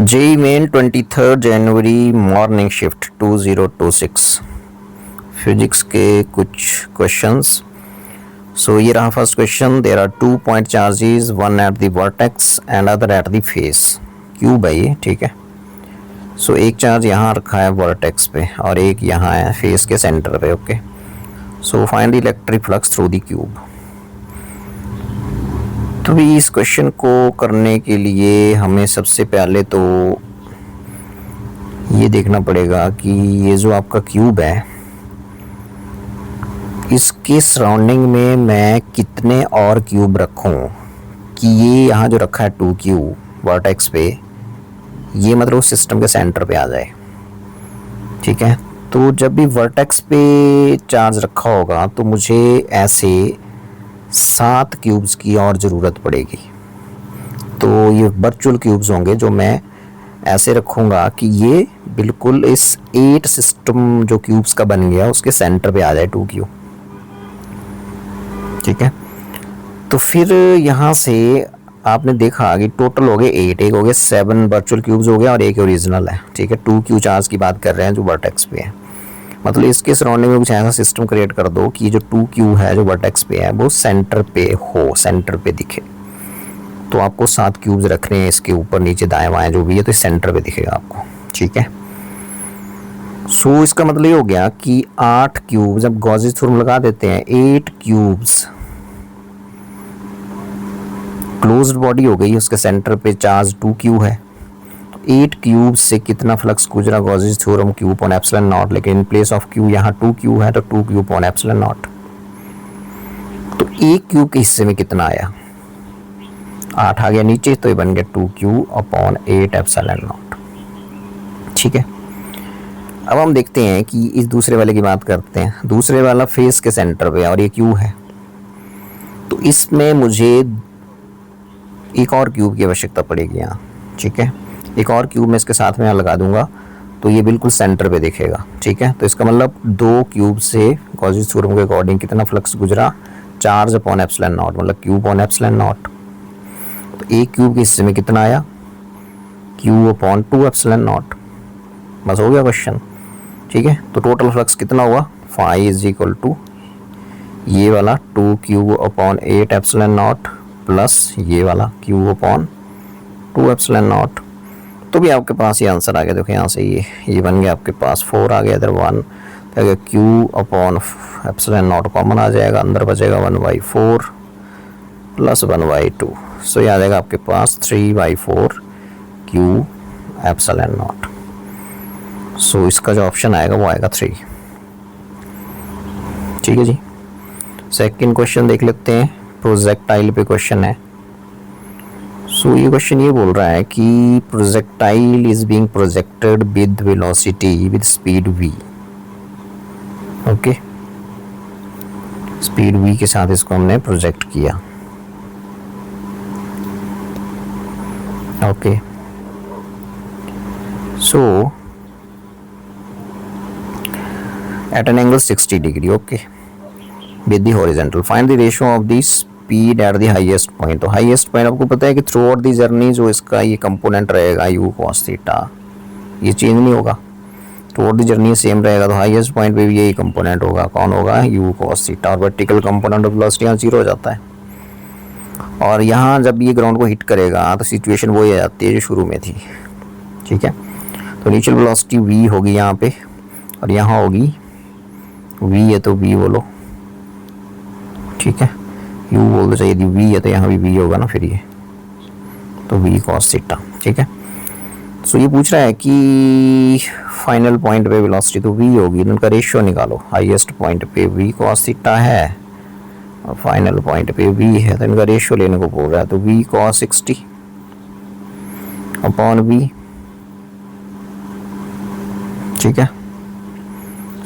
JEE Main 23 जनवरी morning shift 2026 physics के कुछ क्वेश्चंस। सो ये रहा first question. There are 2 point charges, one at the vertex and other at the face. Cube है ये, ठीक है। सो एक चार्ज यहाँ रखा है वर्टेक्स पे और एक यहाँ है फेस के सेंटर पे। Okay, so find the electric flux through the cube. तो भी इस क्वेश्चन को करने के लिए हमें सबसे पहले तो ये देखना पड़ेगा कि ये जो आपका क्यूब है इसके सराउंडिंग में मैं कितने और क्यूब रखूं कि ये यहाँ जो रखा है 2 क्यूब वर्टेक्स पे, ये मतलब उस सिस्टम के सेंटर पे आ जाए। ठीक है, तो जब भी वर्टेक्स पे चार्ज रखा होगा तो मुझे ऐसे 7 क्यूब्स की और ज़रूरत पड़ेगी। तो ये वर्चुअल क्यूब्स होंगे जो मैं ऐसे रखूँगा कि ये बिल्कुल इस 8 सिस्टम जो क्यूब्स का बन गया उसके सेंटर पे आ जाए 2 क्यूब। ठीक है, तो फिर यहाँ से आपने देखा कि टोटल हो गए 8, एक हो गए 7 वर्चुअल क्यूब्स हो गए और एक ओरिजिनल है। ठीक है, 2 क्यू चार्ज की बात कर रहे हैं जो वर्टेक्स पे है। मतलब इसके सराउंडिंग में कुछ ऐसा सिस्टम क्रिएट कर दो कि जो 2 क्यू है जो वर्टेक्स पे है वो सेंटर पे हो, सेंटर पे दिखे। तो आपको 7 क्यूब्स रखने हैं इसके ऊपर नीचे दाएं बाएं जो भी है, तो सेंटर पे दिखेगा आपको। ठीक है, सो इसका मतलब ये हो गया कि 8 क्यूब, जब गॉसेस थ्योरम लगा देते हैं 8 क्यूब्स क्लोज्ड बॉडी हो गई, उसके सेंटर पे चार्ज 2 क्यू है। 8 क्यूब से कितना फ्लक्स गुजरा Gauss's theorem Q upon epsilon not, लेकिन इन प्लेस ऑफ क्यू यहाँ 2 क्यू है तो 2 क्यू अपॉन एप्सिलॉन नॉट। तो एक क्यूब के हिस्से में कितना आया, 8 आ गया नीचे, तो ये बन गया 2 क्यू अपॉन 8 एप्सिलॉन नॉट। ठीक है, अब हम देखते हैं कि इस दूसरे वाले की बात करते हैं। दूसरे वाला फेस के सेंटर पे और ये क्यू है, तो इसमें मुझे एक और क्यूब की आवश्यकता पड़ेगी यहाँ। ठीक है, एक और क्यूब मैं इसके साथ में यहाँ लगा दूंगा तो ये बिल्कुल सेंटर पे दिखेगा। ठीक है, तो इसका मतलब 2 क्यूब से गॉसेस थ्योरम के अकॉर्डिंग कितना फ्लक्स गुजरा, चार्ज अपॉन एप्सिलॉन नॉट, मतलब क्यू अपॉन एप्सिलॉन नॉट। तो एक क्यूब के हिस्से में कितना आया, क्यू अपॉन 2 एप्सिलॉन नॉट। बस हो गया क्वेश्चन। ठीक है, तो टोटल फ्लक्स कितना हुआ, फाई इज इक्वल टू ये वाला 2 Q upon 8 epsilon not plus ये वाला क्यू अपॉन 2 एप्सिलॉन नॉट। तो भी आपके पास ये आंसर आ गया। देखो यहाँ से ये बन गया आपके पास 4 आ गया, इधर 1 अगर Q upon epsilon not common आ जाएगा, अंदर बचेगा 1/4 प्लस 1/2। सो ये आ जाएगा आपके पास 3/4 क्यू एप्सिलॉन नॉट। सो इसका जो ऑप्शन आएगा वो आएगा 3। ठीक है जी, सेकंड क्वेश्चन देख लेते हैं। प्रोजेक्टाइल पे क्वेश्चन है। सो ये क्वेश्चन ये बोल रहा है कि projectile is being projected with velocity with speed v। Okay, speed v के साथ इसको हमने प्रोजेक्ट किया। Okay, so at an angle 60 degree. Okay, with the horizontal find the ratio of the speed at the highest point. तो highest point आपको पता है कि थ्रू आउट द जर्नी जो इसका ये कंपोनेंट रहेगा u cos थीटा, ये चेंज नहीं होगा, through out the journey same रहेगा। तो हाईएस्ट पॉइंट पे भी यही कंपोनेंट होगा, कौन होगा, u cos थीटा। और वर्टिकल कंपोनेंट ऑफ वेलोसिटी यहाँ 0 हो जाता है। और यहाँ जब ये ग्राउंड को हिट करेगा तो सिचुएशन वही आ जाती है जो शुरू में थी। ठीक है, तो इनिशियल वेलोसिटी v होगी यहाँ पे और यहाँ होगी v है तो v बोलो। ठीक है, u बोलते चाहिए थी, v है तो यहाँ भी v होगा ना, फिर ये तो v cos थीटा। ठीक है, सो ये पूछ रहा है कि फाइनल पॉइंट पे वेलोसिटी तो v होगी, तो उनका रेशियो निकालो। हाईएस्ट पॉइंट पे v cos थीटा है और फाइनल पॉइंट पे v है, तो इनका रेशियो लेने को बोल रहा है। तो v cos 60 अपॉन v। ठीक है,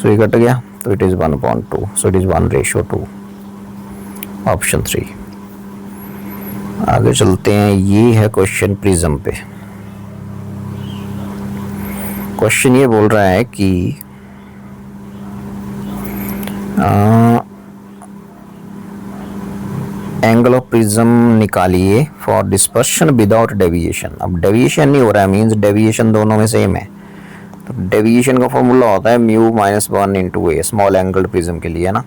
सो ये कट गया तो it is 1/2, so it is 1/2, option 3। आगे चलते हैं, ये है क्वेश्चन प्रिज्म पे। क्वेश्चन ये बोल रहा है कि एंगल ऑफ प्रिज्म निकालिए फॉर डिस्पर्शन विदाउट डेविएशन। अब डेविएशन नहीं हो रहा है, मीन्स डेविएशन दोनों में सेम है। तो डेविएशन का फॉर्मूला होता है म्यू माइनस 1 इंटू ए, स्मॉल एंगल प्रिज्म के लिए ना।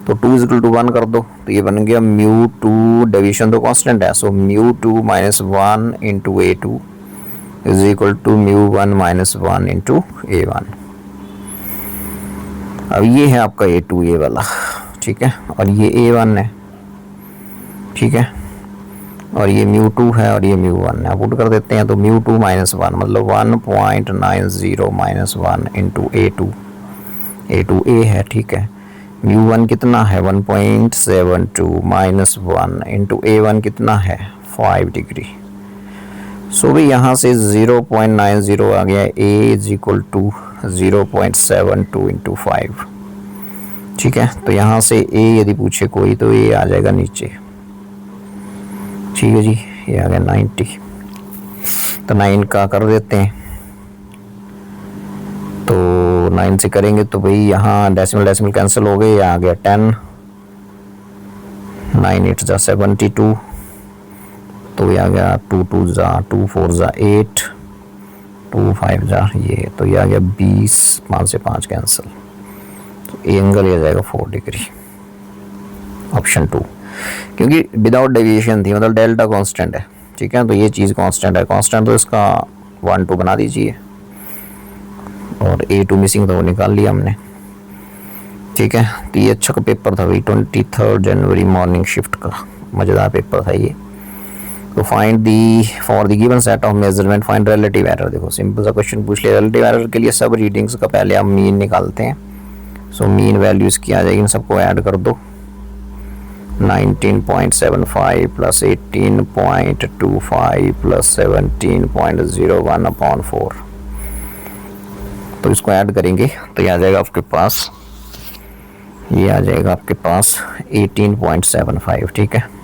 तो 2 = 1 कर दो, तो ये बन गया म्यू 2, डेविएशन तो कांस्टेंट है, so mu 2 minus 1 into A 2 is equal to mu 1 minus 1 into A 1। अब ये है आपका ए 2 ए वाला, ठीक है, और ये ए 1 है, ठीक है, और ये म्यू 2 है और ये म्यू 1 है। पुट कर देते हैं तो म्यू 2 माइनस 1 मतलब 1.90 माइनस 1 इंटू ए 2, ए 2 ए है, ठीक है। म्यू 1 कितना है 1.72 माइनस 1 इंटू ए 1 कितना है 5 डिग्री। सो भी यहाँ से 0.90 आ गया, ए इज इक्वल टू 0.72 इंटू 5, ठीक है। तो यहाँ से ए यदि पूछे कोई तो ए आ जाएगा नीचे, ठीक है जी, ये आ गया 90। तो 9 का कर देते हैं, तो 9 से करेंगे तो भाई यहाँ डेसिमल कैंसिल हो गए, ये आ गया 10, 9 8 जा 72, तो ये आ गया 2 2 जा 2 4 जा 8, 2 5 जा ये, तो ये आ गया 20, 5 से 5 कैंसिल, तो एंगल ये जाएगा 4 डिग्री, ऑप्शन 2। क्योंकि विदाउट डेविएशन थी, मतलब डेल्टा कांस्टेंट है, ठीक है। तो ये चीज़ कांस्टेंट है, कांस्टेंट तो इसका 1 2 बना दीजिए, और ए 2 मिसिंग था वो निकाल लिया हमने, ठीक है। तो ये अच्छा का पेपर था भाई, 23 जनवरी मॉर्निंग शिफ्ट का, मज़ेदार पेपर था ये। तो find the for the given set of measurement find relative error. देखो सिंपल सा क्वेश्चन पूछ लिया। रिलेटिव एरर के लिए सब रीडिंग्स का पहले हम मीन निकालते हैं। सो मीन वैल्यूज़ की आ जाएगी, इन सबको ऐड कर दो, 19.75 प्लस 18.25 प्लस 17.01/4। तो इसको ऐड करेंगे तो ये आ जाएगा आपके पास, ये आ जाएगा आपके पास 18.75, ठीक है।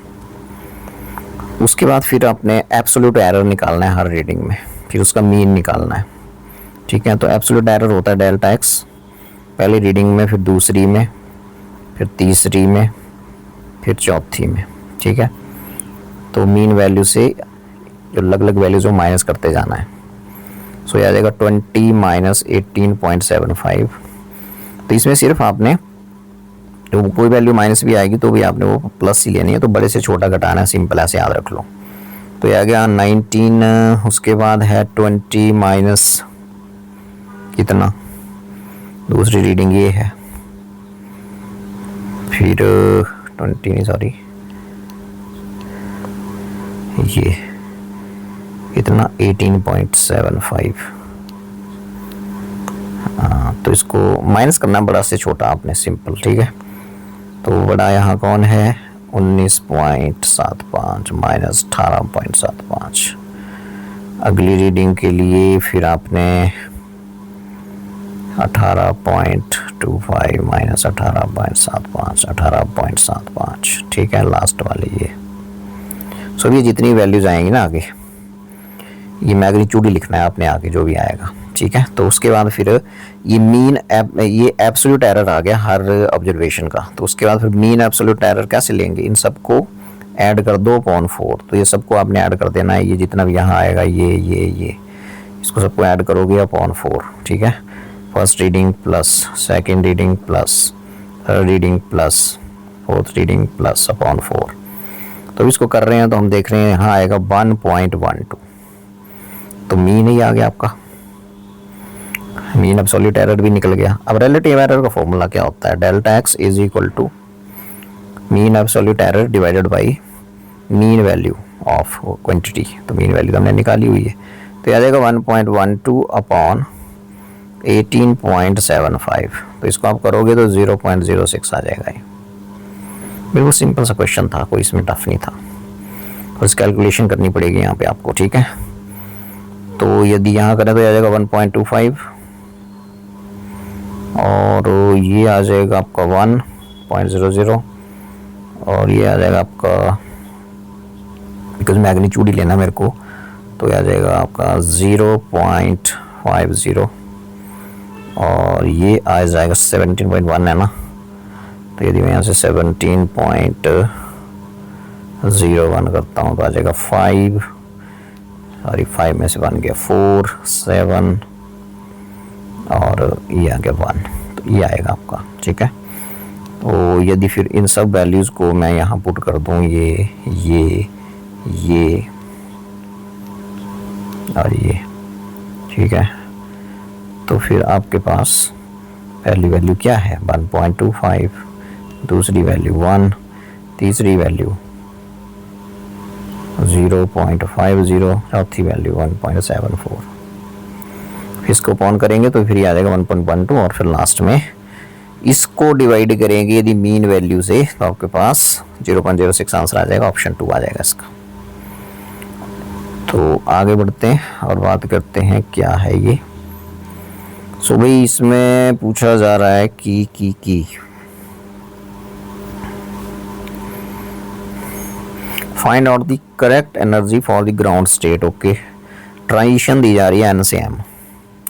उसके बाद फिर आपने एब्सोल्यूट एरर निकालना है हर रीडिंग में, फिर उसका मीन निकालना है, ठीक है। तो एब्सोल्यूट एरर होता है डेल्टा एक्स, पहली रीडिंग में, फिर दूसरी में, फिर तीसरी में, फिर चौथी में, ठीक है। तो मीन वैल्यू से जो अलग अलग वैल्यूज वो माइनस करते जाना है। सो ये आ जाएगा 20 माइनस 18.75। तो इसमें सिर्फ आपने तो कोई वैल्यू माइनस भी आएगी तो भी आपने वो प्लस ही लेनी है, तो बड़े से छोटा घटाना है, सिंपल ऐसे याद रख लो। तो ये आ गया 19, उसके बाद है 20 माइनस कितना, दूसरी रीडिंग ये है, फिर 20 नहीं सॉरी ये कितना 18.75। तो इसको माइनस करना बड़ा से छोटा आपने, सिंपल, ठीक है। तो बड़ा यहाँ कौन है 19.75 माइनस 18.75। अगली रीडिंग के लिए फिर आपने 18.25 माइनस 18.75, 18.75, ठीक है, लास्ट वाली ये। सो ये जितनी वैल्यूज आएंगी ना आगे, ये मैग्नीट्यूड ही लिखना है आपने आगे जो भी आएगा, ठीक है। तो उसके बाद फिर ये मीन ये एब्सोल्यूट एरर आ गया हर ऑब्जर्वेशन का। तो उसके बाद फिर मीन एब्सोल्यूट एरर कैसे लेंगे, इन सबको ऐड कर दो अपॉन 4। तो ये सबको आपने ऐड कर देना है, ये जितना भी यहाँ आएगा ये इसको सबको ऐड करोगे अपॉन 4, ठीक है। First reading plus second reading plus third reading plus fourth reading plus upon 4। तो इसको कर रहे हैं तो हम देख रहे हैं यहाँ आएगा 1.12। तो मीन ही आ गया आपका, मीन एब्सोल्यूट एरर भी निकल गया। अब रिलेटिव एरर का फॉर्मूला क्या होता है, delta x is equal to mean absolute error divided by mean value of quantity. तो मीन वैल्यू तो हमने निकाली हुई है, तो आ जाएगा 1.12 अपॉन 18.75। तो इसको आप करोगे तो 0.06 आ जाएगा। ये बिल्कुल सिंपल सा क्वेश्चन था, कोई इसमें टफ नहीं था, और इस कैलकुलेशन करनी पड़ेगी यहाँ पे आपको, ठीक है। तो यदि यहाँ करें तो आ जाएगा 1.25, और ये आ जाएगा आपका 1.00, और ये आ जाएगा आपका, बिकॉज मैग्नीट्यूड ही लेना मेरे को, तो ये आ जाएगा आपका 0.50, और ये आ जाएगा 17.1 है ना। तो यदि मैं यहाँ से 17.1 0 1 करता हूँ तो आ जाएगा 5, सॉरी 5 में से 1 गया 4 7 और ये आ गया 1, तो ये आएगा आपका। ठीक है, तो यदि फिर इन सब वैल्यूज़ को मैं यहाँ पुट कर दूँ, ये और ये, ठीक है, तो फिर आपके पास पहली वैल्यू क्या है 1.25, दूसरी वैल्यू 1, तीसरी वैल्यू 0.50, चौथी वैल्यू 1.74। इसको ऑन करेंगे तो फिर ये आ जाएगा 1.12 और फिर लास्ट में इसको डिवाइड करेंगे यदि मीन वैल्यू से तो आपके पास 0.06 आंसर आ जाएगा, ऑप्शन 2 आ जाएगा इसका। तो आगे बढ़ते हैं और बात करते हैं क्या है ये। सो भाई इसमें पूछा जा रहा है कि find out the correct energy for the ground state. Okay, transition दी जा रही है N से M।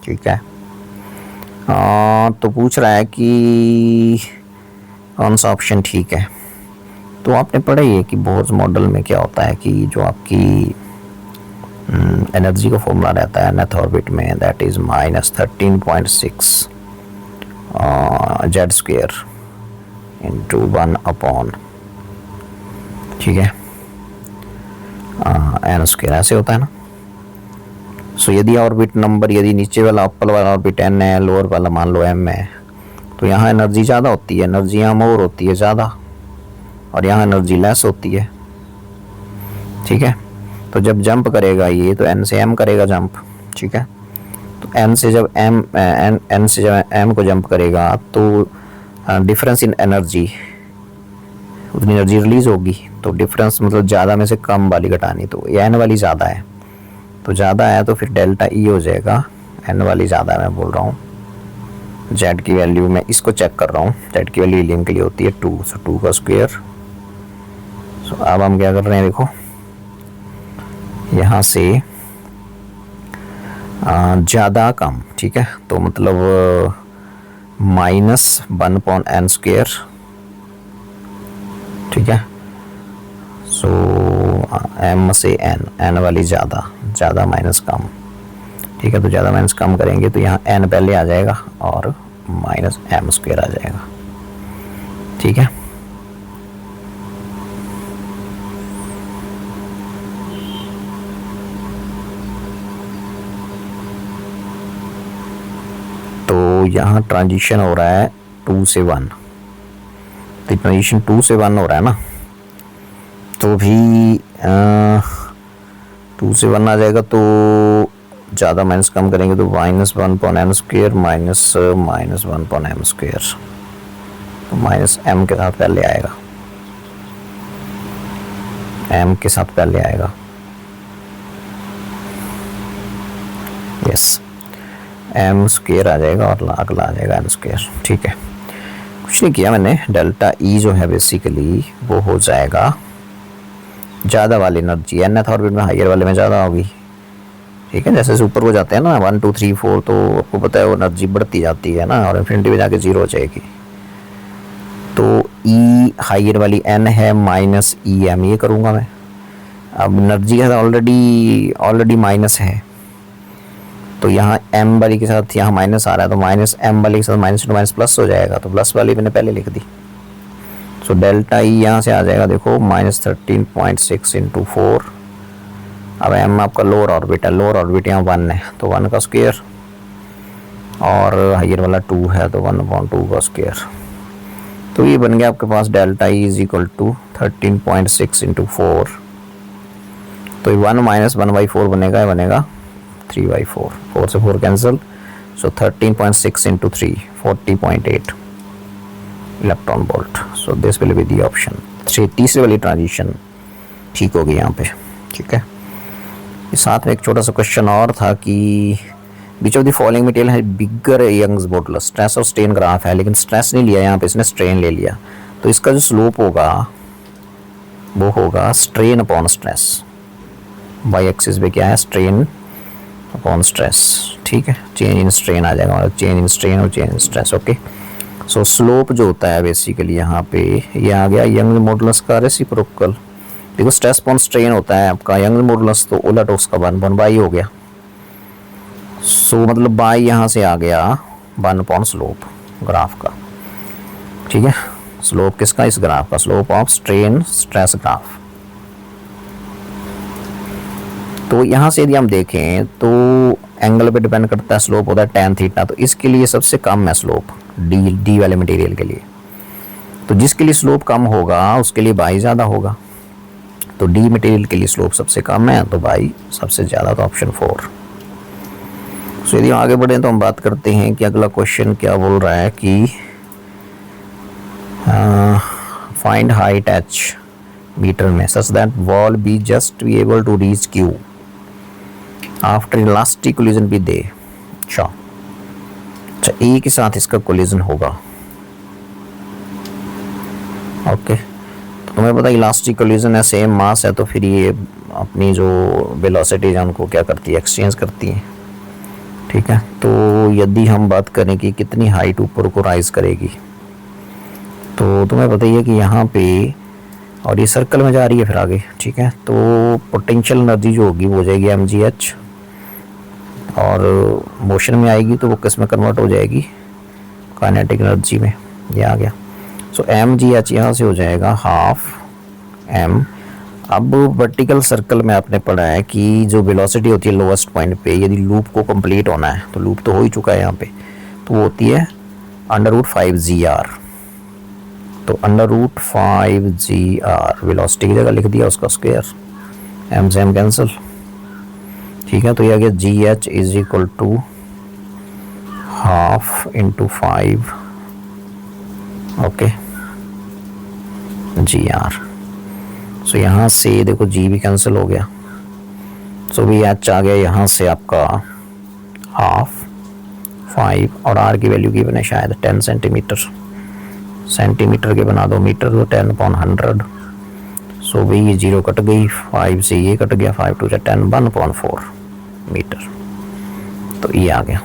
ठीक है, तो पूछ रहा है कि कौन सा ऑप्शन ठीक है। तो आपने पढ़ा ही है कि बोर्स मॉडल में क्या होता है कि जो आपकी एनर्जी का फॉर्मूला रहता है nth ऑर्बिट में, that is -13.6 Z square into 1 upon, ठीक है, एन स्क्वायर, ऐसे होता है ना। सो यदि ऑर्बिट नंबर, यदि नीचे वाला अपर वाला ऑर्बिट n है, लोअर वाला मान लो m है, तो यहाँ एनर्जी ज़्यादा होती है, एनर्जी यहाँ मोर होती है ज़्यादा, और यहाँ एनर्जी लेस होती है। ठीक है, तो जब जंप करेगा ये तो n से m करेगा जंप। ठीक है, तो n से जब m को जंप करेगा तो डिफरेंस इन एनर्जी, उतनी एनर्जी रिलीज होगी। तो डिफरेंस मतलब ज़्यादा में से कम वाली घटानी, तो ये n वाली ज़्यादा है, तो ज़्यादा है तो फिर डेल्टा E हो जाएगा, n वाली ज़्यादा मैं बोल रहा हूँ। z की वैल्यू मैं इसको चेक कर रहा हूँ, z की वैल्यू हीलियम के लिए होती है 2, सो 2 का स्क्वायर। सो अब हम क्या कर रहे हैं, देखो यहाँ से ज़्यादा कम, ठीक है, तो मतलब -1/n²। ठीक है, सो m से n वाली ज़्यादा माइनस कम। ठीक है, तो ज़्यादा माइनस कम करेंगे तो यहाँ n पहले आ जाएगा और -m² आ जाएगा। ठीक है, तो यहाँ ट्रांजिशन हो रहा है 2 से 1, तो ट्रांजिशन 2 से 1 हो रहा है ना, तो भी 2 से 1 आ जाएगा, तो ज़्यादा माइनस कम करेंगे तो -1/n² -1/m², तो -m के साथ पहले आएगा, m के साथ पहले आएगा। यस, m² आ जाएगा और अगला आ जाएगा n²। ठीक है, कुछ नहीं किया मैंने, डेल्टा E जो है बेसिकली वो हो जाएगा ज़्यादा वाली एनर्जी, nth ऑर्बिट में हायर वाले में ज़्यादा होगी। ठीक है, जैसे ऊपर को जाते हैं ना 1 2 3 4, तो आपको पता है वो एनर्जी बढ़ती जाती है ना, और इन्फिनिटी में जाके 0 हो जाएगी। तो E हायर वाली n है -em, ये करूँगा मैं। अब एनर्जी का ऑलरेडी माइनस है, तो यहाँ m वाली के साथ यहाँ माइनस आ रहा है, तो -m वाली के साथ -+ हो जाएगा, तो प्लस वाली मैंने पहले लिख दी। सो डेल्टा E यहाँ से आ जाएगा, देखो -13.6 × 4। अब m आपका लोअर ऑर्बिट है, लोअर ऑर्बिट यहाँ 1 है, तो 1 का स्क्वायर, और हायर वाला 2 है, तो 1/2 का स्क्वायर। तो ये बन गया आपके पास डेल्टा E = 13.6 × 4। तो 1 - 1/4 बनेगा 3/4, 4 से 4 cancel, so 13.6 × 3 40.8 electron volt. So this will be the option 3। तीसरी वाली ट्रांजिशन ठीक होगी यहाँ पे। ठीक है, साथ में एक छोटा सा क्वेश्चन और था कि which of the following material है बिगर यंग्स मॉडुलस। स्ट्रेस और स्ट्रेन ग्राफ है, लेकिन स्ट्रेस नहीं लिया यहाँ पे, इसने स्ट्रेन ले लिया, तो इसका जो स्लोप होगा वो होगा strain upon stress. Y axis पे क्या है, स्ट्रेन अपॉन स्ट्रेस। ठीक है, चेंज इन स्ट्रेन आ जाएगा, मतलब चेंज इन स्ट्रेन और change in stress. Okay, so slope जो होता है बेसिकली यहाँ पे ये आ गया यंग मॉडुलस का रेसिप्रोकल। देखो स्ट्रेस अपॉन स्ट्रेन होता है आपका यंग मॉडुलस, तो उलट उसका 1/बाई हो गया। सो मतलब बाई यहाँ से आ गया 1 स्लोप ग्राफ का, ठीक है। स्लोप किसका? इस ग्राफ का, slope of strain stress graph. तो यहाँ से यदि हम देखें तो एंगल पे डिपेंड करता है, स्लोप होता है tan थीटा, तो इसके लिए सबसे कम है स्लोप डी वाले मटेरियल के लिए। तो जिसके लिए स्लोप कम होगा उसके लिए बाई ज़्यादा होगा, तो डी मटेरियल के लिए स्लोप सबसे कम है तो बाई सबसे ज़्यादा, तो ऑप्शन 4। सो यदि हम आगे बढ़े तो हम बात करते हैं कि अगला क्वेश्चन क्या बोल रहा है कि फाइंड हाइट h मीटर में such that wall be just be able to reach Q after elastic collision भी दे। अच्छा, ए के साथ इसका कोलिजन होगा, ओके। तो तुम्हें पता इलास्टिक कोलिजन है, सेम मास है, तो फिर ये अपनी जो वेलोसिटी है उनको क्या करती है? एक्सचेंज करती है, ठीक है। तो यदि हम बात करें कि कितनी हाइट ऊपर को राइज करेगी, तो तुम्हें पता ही है कि यहाँ पे और ये सर्कल में जा रही है फिर आगे, ठीक है। तो पोटेंशियल एनर्जी जो होगी वो हो जाएगी mgh, और मोशन में आएगी तो वो किस में कन्वर्ट हो जाएगी? काइनेटिक एनर्जी में। ये आ गया। सो mgh यहाँ से हो जाएगा हाफ m। अब वर्टिकल सर्कल में आपने पढ़ा है कि जो वेलोसिटी होती है लोवेस्ट पॉइंट पे, यदि लूप को कंप्लीट होना है, तो लूप तो हो ही चुका है यहाँ पे, तो वो होती है √5gr। तो √5gr वेलोसिटी की जगह लिख दिया उसका स्क्वायर, m से m कैंसिल, ठीक है। तो ये आ गया gh is equal to half into 5, okay, gr। So यहाँ से देखो g भी कैंसिल हो गया, सो भी h आ गया यहाँ से आपका हाफ 5, और r की वैल्यू की बने शायद 10 सेंटीमीटर के बना दो मीटर, तो 10/100। सो भी ये 0 कट गई, 5 से ये कट गया, 5 2 10, 1/4 मीटर। तो ये आ गया।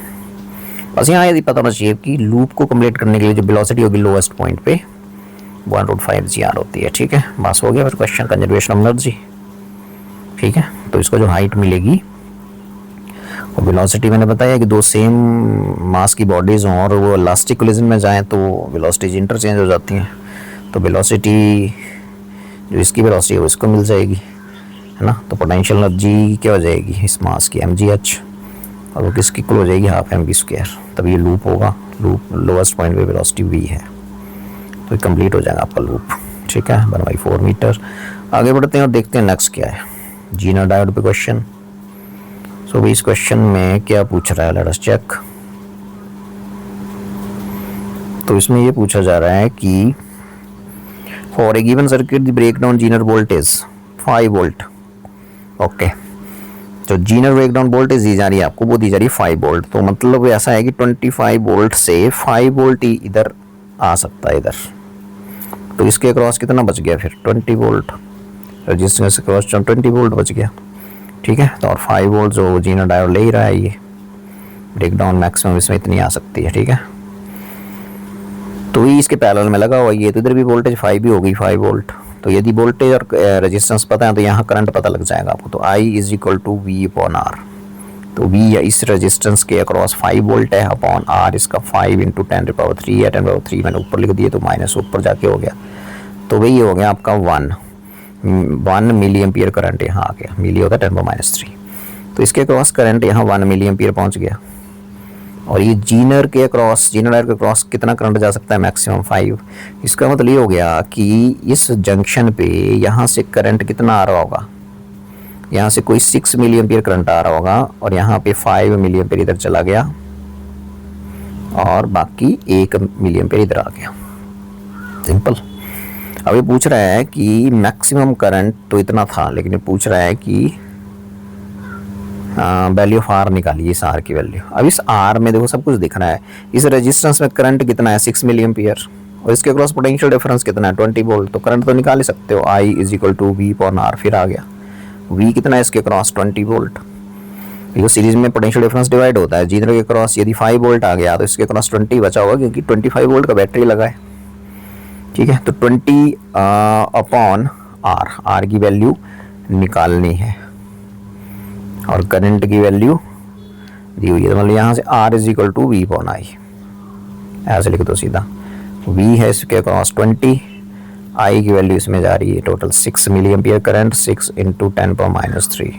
बस यहाँ यदि पता होना चाहिए कि लूप को कंप्लीट करने के लिए जो वेलोसिटी होगी लोवेस्ट पॉइंट पे 1/5gr होती है, ठीक है। बस हो गया फिर क्वेश्चन, कंजर्वेशन ऑफ एनर्जी, ठीक है। तो इसको जो हाइट मिलेगी और वेलोसिटी मैंने बताया कि दो सेम मास की बॉडीज हों और वो इलास्टिक कोलिजन में जाएं तो वेलोसिटीज इंटरचेंज हो जाती हैं, तो वेलोसिटी जो इसकी वेलोसिटी है वो इसको मिल जाएगी, है ना। तो पोटेंशियल एनर्जी क्या हो जाएगी इस मास की? mgh, और वो किसकी इक्वल हो जाएगी? Half mv²। तब ये लूप होगा, लूप लोवेस्ट पॉइंट पे वेलोसिटी v है, तो ये कंप्लीट हो जाएगा आपका लूप, ठीक है, 1/4 मीटर। आगे बढ़ते हैं और देखते हैं नेक्स्ट क्या है, जीनर डायोड पे क्वेश्चन। सो इस क्वेश्चन में क्या पूछ रहा है, लेट अस चेक। तो इसमें ये पूछा जा रहा है कि for a given circuit the breakdown Zener voltage 5 volt, okay. तो जीनर ब्रेकडाउन वोल्टेज दी जा रही है आपको, वो दी जा रही है 5 वोल्ट। तो मतलब ऐसा है कि 25 वोल्ट से 5 वोल्ट ही इधर आ सकता है इधर, तो इसके अक्रॉस कितना बच गया फिर? 20 वोल्ट, रेजिस्टेंस अक्रॉस 20 वोल्ट बच गया, ठीक है। तो और 5 वोल्ट जो जीनर डायोड ले ही रहा है, ये ब्रेकडाउन मैक्सिमम इसमें इतनी आ सकती है, ठीक है। तो ये इसके पैरेलल में लगा हुआ है, तो इधर भी वोल्टेज 5 भी हो गई, 5 वोल्ट। तो यदि वोल्टेज और रेजिस्टेंस पता है तो यहाँ करंट पता लग जाएगा आपको। तो I is equal to V/R, तो V या इस रेजिस्टेंस के अक्रॉस 5 वोल्ट है अपॉन R इसका 5 × 10⁻³ है, 10⁻³ मैंने ऊपर लिख दिया तो माइनस ऊपर जाके हो गया, तो वही हो गया आपका 1 मिली एम्पियर करंट यहाँ आ गया, मिली होता है 10⁻³ तो इसके अक्रॉस करंट यहाँ 1 मिली एम्पियर पहुँच गया। और ये जीनर के अक्रॉस, जीनर वायर के अक्रॉस कितना करंट जा सकता है? मैक्सिमम 5। इसका मतलब ये हो गया कि इस जंक्शन पे यहाँ से करंट कितना आ रहा होगा? यहाँ से कोई 6 मिली एम्पियर करंट आ रहा होगा, और यहाँ पे 5 मिली एम्पियर इधर चला गया, और बाकी 1 मिली एम्पियर इधर आ गया, सिंपल। अब ये पूछ रहा है कि मैक्सिमम करंट तो इतना था, लेकिन ये पूछ रहा है कि वैल्यू ऑफ आर निकालिए, इस आर की वैल्यू। अब इस आर में देखो सब कुछ दिख रहा है, इस रेजिस्टेंस में करंट कितना है? 6 मिली एम्पियर, और इसके क्रॉस पोटेंशियल डिफरेंस कितना है? 20 वोल्ट। तो करंट तो निकाल ही सकते हो, I is equal to V/R। फिर आ गया V कितना है इसके क्रॉस? 20 वोल्ट। ये सीरीज में पोटेंशियल डिफरेंस डिवाइड होता है, जीनर के क्रॉस यदि 5 वोल्ट आ गया तो इसके क्रॉस 20 बचा होगा, क्योंकि 25 वोल्ट का बैटरी लगा है, ठीक है। तो 20 अपॉन आर की वैल्यू निकालनी है और करंट की वैल्यू दी हुई है। तो मतलब यहाँ से R is equal to V upon I, ऐसे लिख दो सीधा। V है इसके अक्रॉस 20, I की वैल्यू इसमें जा रही है total 6 milli ampere current, 6 into 10⁻³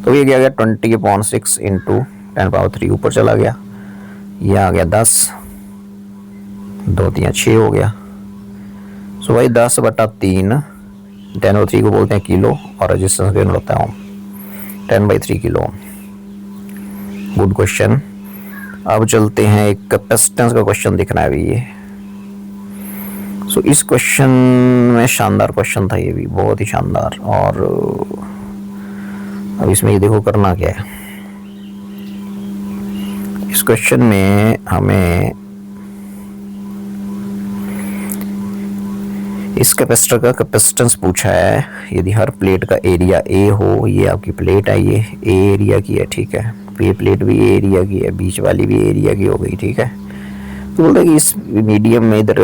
तो ये क्या गया 20/6 इंटू 10⁻³ ऊपर चला गया, ये आ गया 10, 2 3 6 हो गया। सो भाई 10/3, 10/3 को बोलते हैं किलो और रेजिस्टेंस भी होता है ओम, 10/3 किलो ओम। Good question. अब चलते हैं एक कैपेसिटेंस का क्वेश्चन दिख रहा है अभी ये। सो इस क्वेश्चन में शानदार क्वेश्चन था, ये भी बहुत ही शानदार। और अब इसमें ये देखो करना क्या है। इस क्वेश्चन में हमें इस कैपेसिटर का कैपेसिटेंस पूछा है। यदि हर प्लेट का एरिया ए हो, ये आपकी प्लेट है, ये ए एरिया की है, ठीक है, ये प्लेट भी एरिया की है, बीच वाली भी एरिया की हो गई, ठीक है। तो बोलते हैं कि इस मीडियम में इधर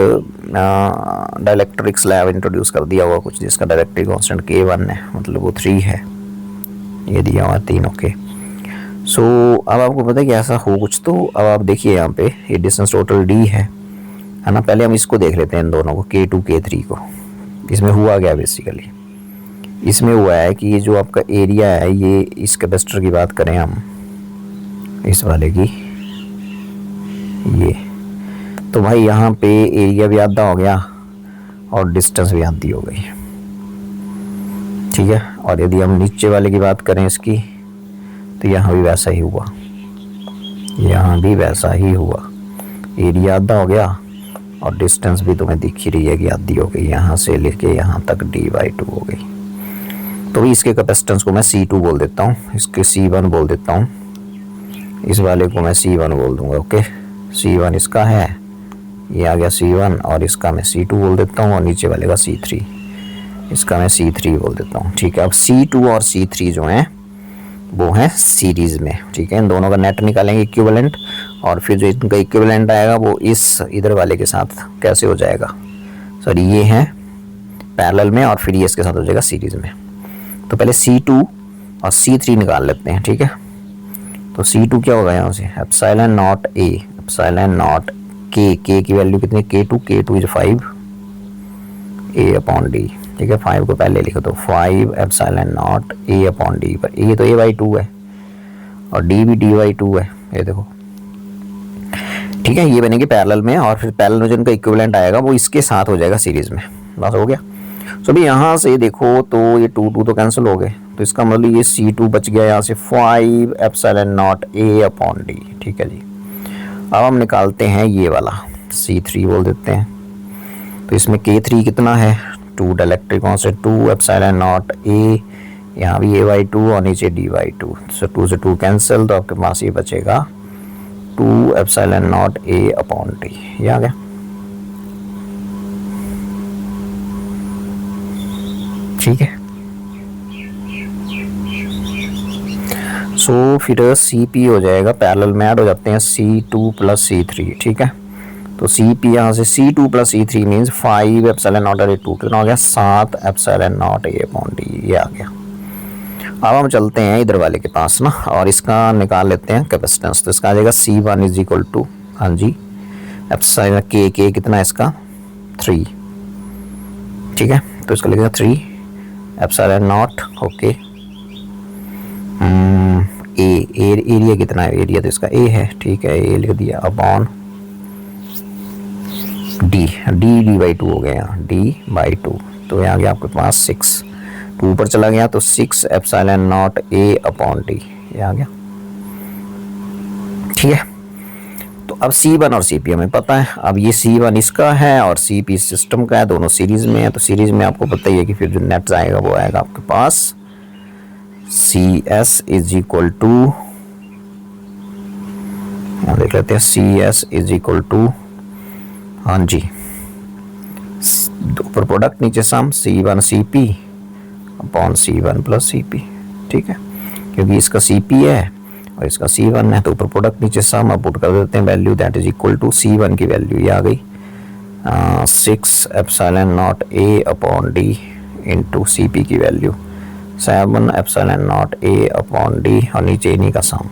डाइलेक्ट्रिक स्लैब इंट्रोड्यूस कर दिया हुआ कुछ, जिसका डाइलेक्ट्रिक कांस्टेंट K1 है, मतलब वो 3 है, ये दिया हुआ 3, ओके। सो अब आपको पता है कि ऐसा हो कुछ। तो अब आप देखिए यहाँ पे ये डिस्टेंस टोटल D है ना। पहले हम इसको देख लेते हैं, इन दोनों को, K2 K3 को। इसमें हुआ क्या बेसिकली, इसमें हुआ है कि ये जो आपका एरिया है, ये इस कैपेसिटर की बात करें हम, इस वाले की, ये तो भाई यहाँ पे एरिया भी आधा हो गया और डिस्टेंस भी आधी हो गई, ठीक है। और यदि हम नीचे वाले की बात करें इसकी, तो यहाँ भी वैसा ही हुआ, यहाँ भी वैसा ही हुआ, एरिया आधा हो गया और डिस्टेंस भी तुम्हें दिख ही रही है कि आधी हो गई, यहाँ से लेके यहाँ तक D/2 हो गई। तो इसके कैपेसिटेंस को मैं C2 बोल देता हूँ, इसके C1 बोल देता हूँ, इस वाले को मैं C1 बोल दूंगा, ओके। C1 इसका है, ये आ गया C1, और इसका मैं C2 बोल देता हूँ, और नीचे वाले का C3, इसका मैं C3 बोल देता हूँ, ठीक है। अब C2 और C3 जो हैं वो हैं सीरीज़ में, ठीक है। इन दोनों का नेट निकालेंगे इक्विवेलेंट, और फिर जो इनका इक्विवेलेंट आएगा वो इस इधर वाले के साथ कैसे हो जाएगा, सॉरी ये है पैरेलल में, और फिर ये इसके साथ हो जाएगा सीरीज़ में। तो पहले C2 और C3 निकाल लेते हैं, ठीक है। तो C2 क्या होगा यहाँ से, epsilon not A, epsilon not K की वैल्यू कितनी, K2 is 5 A upon D, ठीक है। 5 को पहले लिखो, तो 5 epsilon not A upon D, पर A तो A/2 है और D भी D/2 है, ये देखो, ठीक है। ये बनेंगे पैरेलल में, और फिर पैरेलल में जो इनका इक्विवेलेंट आएगा वो इसके साथ हो जाएगा सीरीज़ में, बस हो गया। सो अभी यहाँ से देखो तो ये 2 तो कैंसिल हो गए, तो इसका मतलब ये C2 बच गया यहाँ से 5 epsilon not A upon D, ठीक है जी। अब हम निकालते हैं ये वाला C3 बोल देते हैं। तो इसमें K3 कितना है, 2 dielectric constant 2 epsilon not A, यहाँ भी A/2 और नीचे D/2, सो 2 से 2 कैंसिल, तो आपके पास ये बचेगा 2 epsilon not A upon D, ये आ गया। ठीक है। सो फिर CP हो जाएगा, पैरेलल में ऐड हो जाते हैं C2 प्लस C3, ठीक है। तो CP यहाँ से C2 plus C3 means 5 epsilon not A/2 कितना हो गया, 7 epsilon not A upon D, ये आ गया। अब हम चलते हैं इधर वाले के पास ना, और इसका निकाल लेते हैं कैपेसिटेंस। तो इसका आ जाएगा C1 इज इक्वल टू, हाँ जी, एप्सिलॉन K कितना है इसका 3, ठीक है। तो इसका लिखेगा 3 एप्सिलॉन नॉट, ओके, एरिया कितना है, एरिया तो इसका A है, ठीक है, A लिख दिया, अपॉन D/2 हो गया, D/2, तो यहाँ गया आपके पास 6, 2 ऊपर चला गया तो 6 epsilon not A upon D, ये आ गया, ठीक है। तो अब C1 और CP हमें पता है। अब ये C1 इसका है और CP सिस्टम का है, दोनों सीरीज में है। तो सीरीज में आपको पता ही है कि फिर जो नेट आएगा वो आएगा आपके पास CS इज इक्वल टू, देख लेते हैं, CS इज इक्वल टू, हाँ जी, ऊपर प्रोडक्ट नीचे सम C1 CP upon C1 plus CP, ठीक है, क्योंकि इसका CP है और इसका C1 है, तो ऊपर प्रोडक्ट नीचे सम अब पुट कर देते हैं value, that is equal to C1 की वैल्यू ये आ गई 6 epsilon not A upon D into C P की value 7 epsilon not A upon D और नीचे इन्हीं का सम।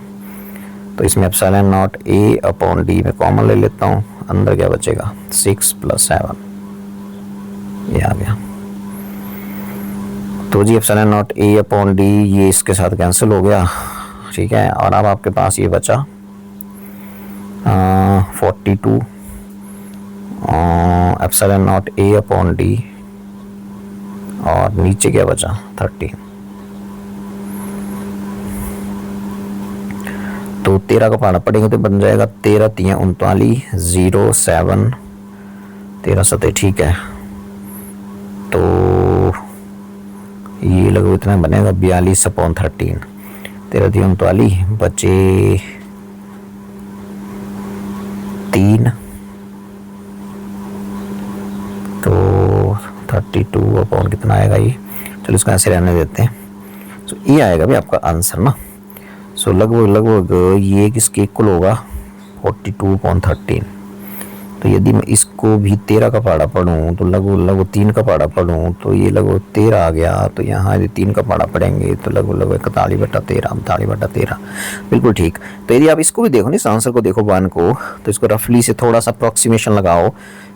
तो इसमें epsilon not A upon D में कॉमन ले लेता हूँ, अंदर क्या बचेगा 6 + 7, ये आ गया। तो जी epsilon not A upon D ये इसके साथ कैंसिल हो गया, ठीक है। और अब आपके पास ये बचा 42 epsilon not A upon D और नीचे क्या बचा 13। तो 13 का पहाड़ा पड़ेगा तो बन जाएगा 13 × 3 = 39, 0 7 13 7, ठीक है। तो ये लगभग इतना बनेगा 42/13, 13 × 3 = 39, बचे 3, तो 32 कितना आएगा ये, चलो इसको ऐसे रहने देते हैं। तो ये आएगा भी आपका आंसर ना। सो लगभग ये किसके इक्वल होगा 42/13। तो यदि मैं इसको भी 13 का पहाड़ा पढ़ूँ तो लगभग 3 का पहाड़ा पढ़ूँ तो ये लगभग 13 आ गया। तो यहाँ यदि 3 का पहाड़ा पढ़ेंगे तो लगभग 41/13 बिल्कुल ठीक। तो यदि आप इसको भी देखो ना, इस आंसर को देखो 1 को, तो इसको रफली से थोड़ा सा अप्रॉक्सीमेशन लगाओ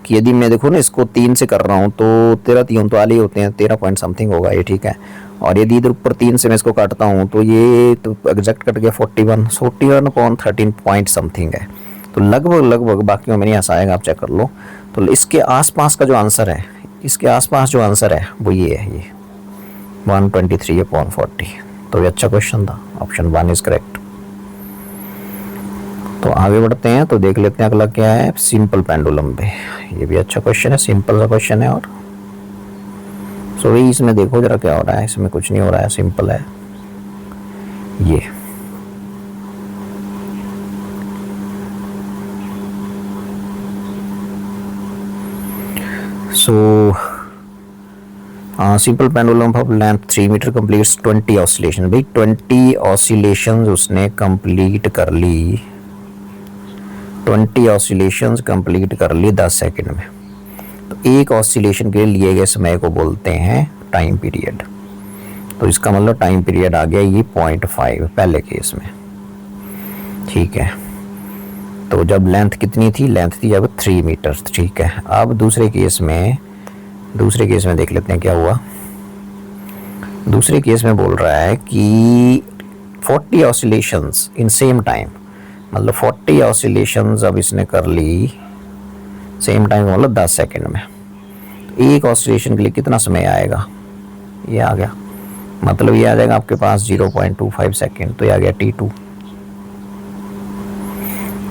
कि यदि मैं देखो ना इसको 3 से कर रहा हूँ तो 13 × 3 = 39 होते हैं, 13 पॉइंट समथिंग होगा ये, ठीक है। और यदि इधर ऊपर 3 से मैं इसको काटता हूँ तो ये तो एग्जैक्ट कट गया 41/13 पॉइंट समथिंग है। तो लगभग बाकियों में नहीं ऐसा आएगा, आप चेक कर लो। तो इसके आसपास का जो आंसर है, इसके आसपास जो आंसर है वो ये है, ये 123/40। तो ये अच्छा क्वेश्चन था, ऑप्शन 1 इज करेक्ट। तो आगे बढ़ते हैं, तो देख लेते हैं अगला क्या है, सिंपल पेंडुलम पे। ये भी अच्छा क्वेश्चन है, सिंपल सा क्वेश्चन है। और सो वही इसमें देखो जरा क्या हो रहा है, इसमें कुछ नहीं हो रहा है, सिंपल है ये। So simple pendulum of length 3 meter completes 20 oscillation। भाई 20 oscillations उसने कंप्लीट कर ली, 20 oscillations कंप्लीट कर ली 10 सेकंड में। तो एक ऑसिलेशन के लिए गए समय को बोलते हैं टाइम पीरियड। तो इसका मतलब टाइम पीरियड आ गया ये 0.5 पहले केस में, ठीक है। तो जब लेंथ कितनी थी, लेंथ थी जब 3 मीटर, ठीक है। अब दूसरे केस में देख लेते हैं क्या हुआ। दूसरे केस में बोल रहा है कि 40 ऑसिलेशंस इन सेम टाइम, मतलब 40 ऑसिलेशंस अब इसने कर ली सेम टाइम, मतलब 10 सेकंड में। एक ऑसिलेशन के लिए कितना समय आएगा, ये आ गया, मतलब ये आ जाएगा आपके पास 0.25 सेकंड। तो ये आ गया T2,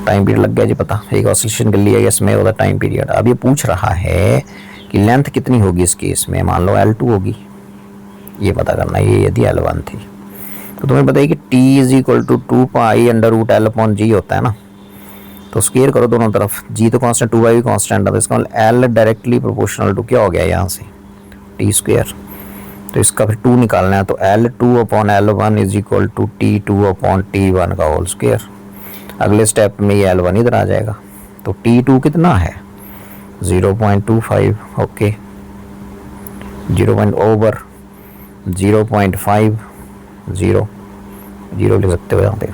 टाइम पीरियड लग गया जी पता। एक ऑसिलेशन के लिए इसमें होता टाइम पीरियड। अब ये पूछ रहा है कि लेंथ कितनी होगी इस केस में, मान लो L2 होगी, ये पता करना है। ये यदि L1 थी तो तुम्हें बताइए कि T = 2π√L/G होता है ना। तो स्क्वायर करो दोनों तरफ, G तो कांस्टेंट, 2y भी कांस्टेंट है, तो इसका मतलब L डायरेक्टली प्रोपोर्शनल टू क्या हो गया यहाँ से T²। तो इसका फिर 2 निकालना है, तो L2/L1 = T2/T1 का होल स्क्वायर। अगले स्टेप में ये L1 इधर आ जाएगा। तो T2 कितना है 0.25, ओके, 0.5 0 ले सकते हो यहाँ पे।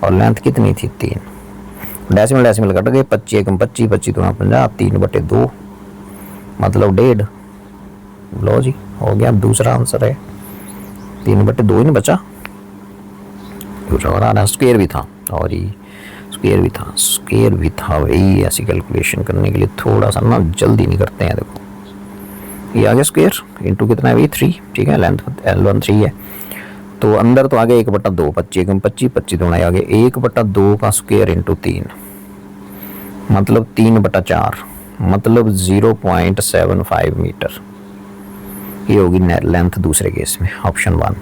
और लेंथ कितनी थी 3, डेसिमल कट गए, 25 × 25, 25 × 50, 3/2 मतलब 1.5। लो जी हो गया। अब दूसरा आंसर है 3/2 ही नहीं बचा, दूसरा और आ रहा, स्क्वायर भी था, और ये स्क्वायर भी था वही। ऐसी कैलकुलेशन करने के लिए थोड़ा सा ना जल्दी नहीं करते हैं। देखो ये आ गया स्क्वायर इंटू कितना है भाई 3, ठीक है। लेंथ L1 3 है, तो अंदर तो आ गया 1/2, 25 × 25, 25 दूना आ गया 1/2 का स्क्वायर इंटू 3, मतलब 3/4, मतलब 0.75 मीटर। ये होगी लेंथ दूसरे केस में, ऑप्शन 1।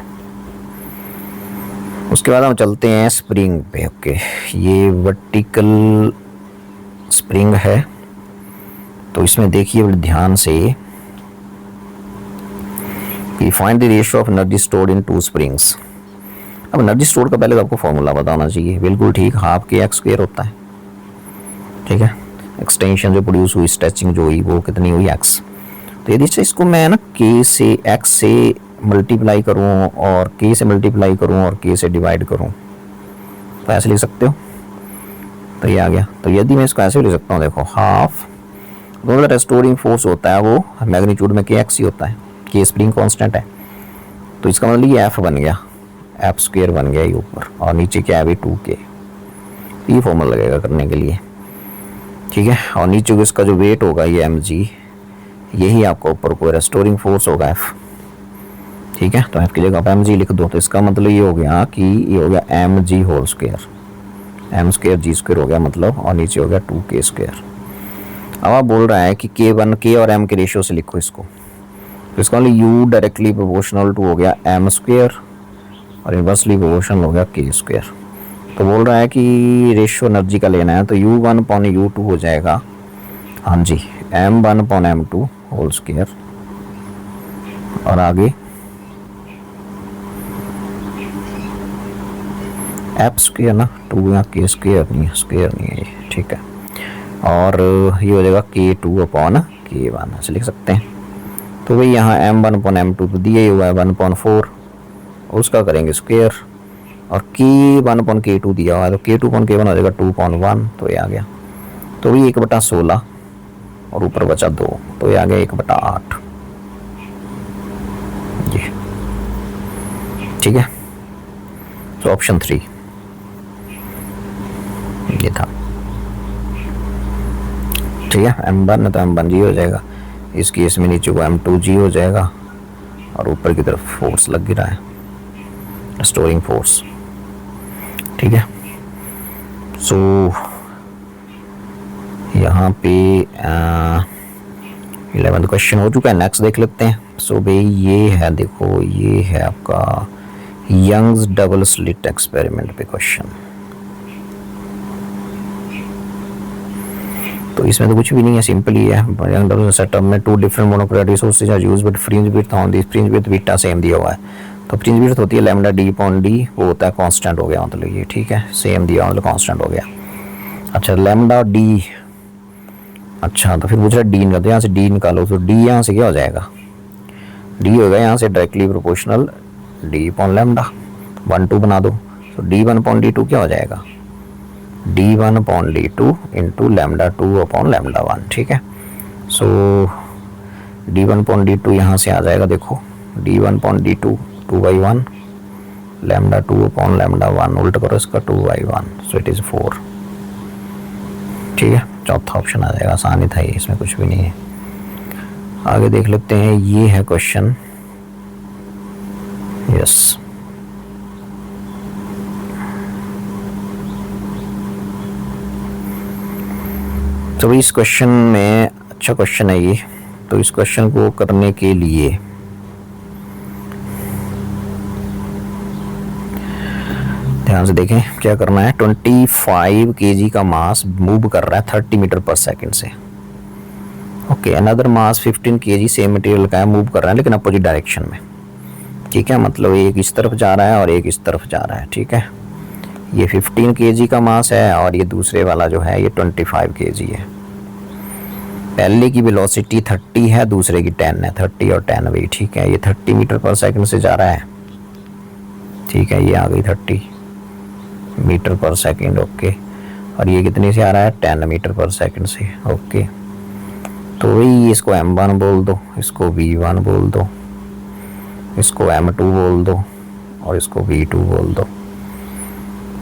उसके बाद हम चलते हैं स्प्रिंग पे, ओके। ये वर्टिकल स्प्रिंग है, तो इसमें देखिए बड़े ध्यान से कि find the ratio of energy stored in 2 springs. अब एनर्जी स्टोर का पहले तो आपको फॉर्मूला बताना चाहिए, बिल्कुल ठीक, हाफ के x² होता है, ठीक है। एक्सटेंशन जो प्रोड्यूस हुई, स्ट्रेचिंग जो हुई वो कितनी हुई x, तो यदि से इसको मैं ना के से एक्स से मल्टीप्लाई करूँ और के से मल्टीप्लाई करूँ और के से डिवाइड करूँ तो ऐसे लिख सकते हो, तो ये आ गया। तो यदि मैं इसको ऐसे लिख सकता हूँ, देखो हाफ, मतलब रेस्टोरिंग फोर्स होता है वो मैग्नीट्यूड में के एक्स ही होता है, के स्प्रिंग कांस्टेंट है, तो इसका मतलब ये एफ बन गया, एफ स्क्वायर बन गया ये ऊपर, और नीचे क्या है भाई 2k, ये फॉर्मूला लगेगा करने के लिए, ठीक है। और नीचे को इसका जो वेट होगा ये mg, यही आपका ऊपर को रेस्टोरिंग फोर्स होगा f, ठीक है। तो f की जगह आप mg लिख दो, तो इसका मतलब ये हो गया कि ये हो गया mg whole square, m square g square हो गया मतलब, और नीचे हो गया 2k स्क्वायर। अब आप बोल रहा है कि k1 k और m के रेशियो से लिखो इसको, तो इसका मतलब u डायरेक्टली प्रोपोर्शनल टू हो गया m स्क्वायर और इनवर्सली प्रोपोर्शनल हो गया k स्क्वायर। तो बोल रहा है कि रेशियो एनर्जी का लेना है, तो u1/u2 हो जाएगा, हाँ जी, m1/m2 होल स्क्वायर, और आगे एफ स्क्वायर ना, 2 यहाँ के स्क्वायर नहीं है, स्क्वायर नहीं है ये, ठीक है। और ये हो जाएगा k2/k1 ऐसे लिख सकते हैं। तो भाई यहाँ m1/m2 तो दिया ही हुआ है 1/4, उसका करेंगे स्क्वायर, और k1/k2 दिया हुआ है, तो k2/k1 हो जाएगा 2/1, तो ये आ गया। तो ये 1/16 और ऊपर बचा 2, तो ये आ गया 1/8, ये ठीक है। तो ऑप्शन 3 ये था, ठीक है। m1 तो m1g हो जाएगा, इस केस में नीचे को m2g हो जाएगा, और ऊपर की तरफ फोर्स लग गिरा है, स्टोरिंग फोर्स, ठीक है। सो यहाँ पे 11th क्वेश्चन हो चुका है, नेक्स्ट देख लेते हैं। सो भाई ये है, देखो ये है आपका यंग्स डबल स्लिट एक्सपेरिमेंट पे क्वेश्चन। तो इसमें तो कुछ भी नहीं है, सिंपल ही है। यंग डबल सेटअप में 2 different monochromatic resources are used but fringe width on the fringe width beta same दिया हुआ है, तो फ्रिंज विड्थ होती है लैम्डा d/d, वो होता है कांस्टेंट हो गया मतलब ये, ठीक है, सेम दिया मतलब कांस्टेंट हो गया। अच्छा लैम्डा d, अच्छा तो फिर पूछ रहा है डी निकालो, तो यहाँ से डी निकालो, तो डी यहाँ से क्या हो जाएगा, डी होगा यहाँ से डायरेक्टली प्रोपोर्शनल d/λ, 1/2 बना दो, तो d1/d2 क्या हो जाएगा, d1/d2 इंटू λ2/λ1, ठीक है। सो d1/d2 यहाँ से आ जाएगा, देखो d1/d2 2/1, λ2/λ1 उल्टा करो इसका 2/1, सो इट इज़ 4, ठीक है। चौथा ऑप्शन आ जाएगा, आसान ही था ये, इसमें कुछ भी नहीं है। आगे देख लेते हैं, ये है क्वेश्चन, यस तो इस क्वेश्चन में, अच्छा क्वेश्चन है ये, तो इस क्वेश्चन को करने के लिए ध्यान से देखें क्या करना है। 25 kg का मास मूव कर रहा है 30 मीटर पर सेकंड से, ओके। अनदर मास 15 kg सेम मटेरियल का है, मूव कर रहा है लेकिन अपोजिट डायरेक्शन में, ठीक है। मतलब एक इस तरफ जा रहा है और एक इस तरफ जा रहा है, ठीक है। ये 15 kg का मास है और ये दूसरे वाला जो है ये 25 kg है। पहले की वेलोसिटी 30 है, दूसरे की 10 है, 30 और 10 वही, ठीक है। ये 30 मीटर पर सेकंड से जा रहा है, ठीक है, ये आ गई 30 मीटर पर सेकंड, ओके। और ये कितने से आ रहा है, 10 मीटर पर सेकंड से, ओके। तो वही इसको m1 बोल दो, इसको v1 बोल दो, इसको m2 बोल दो और इसको v2 बोल दो।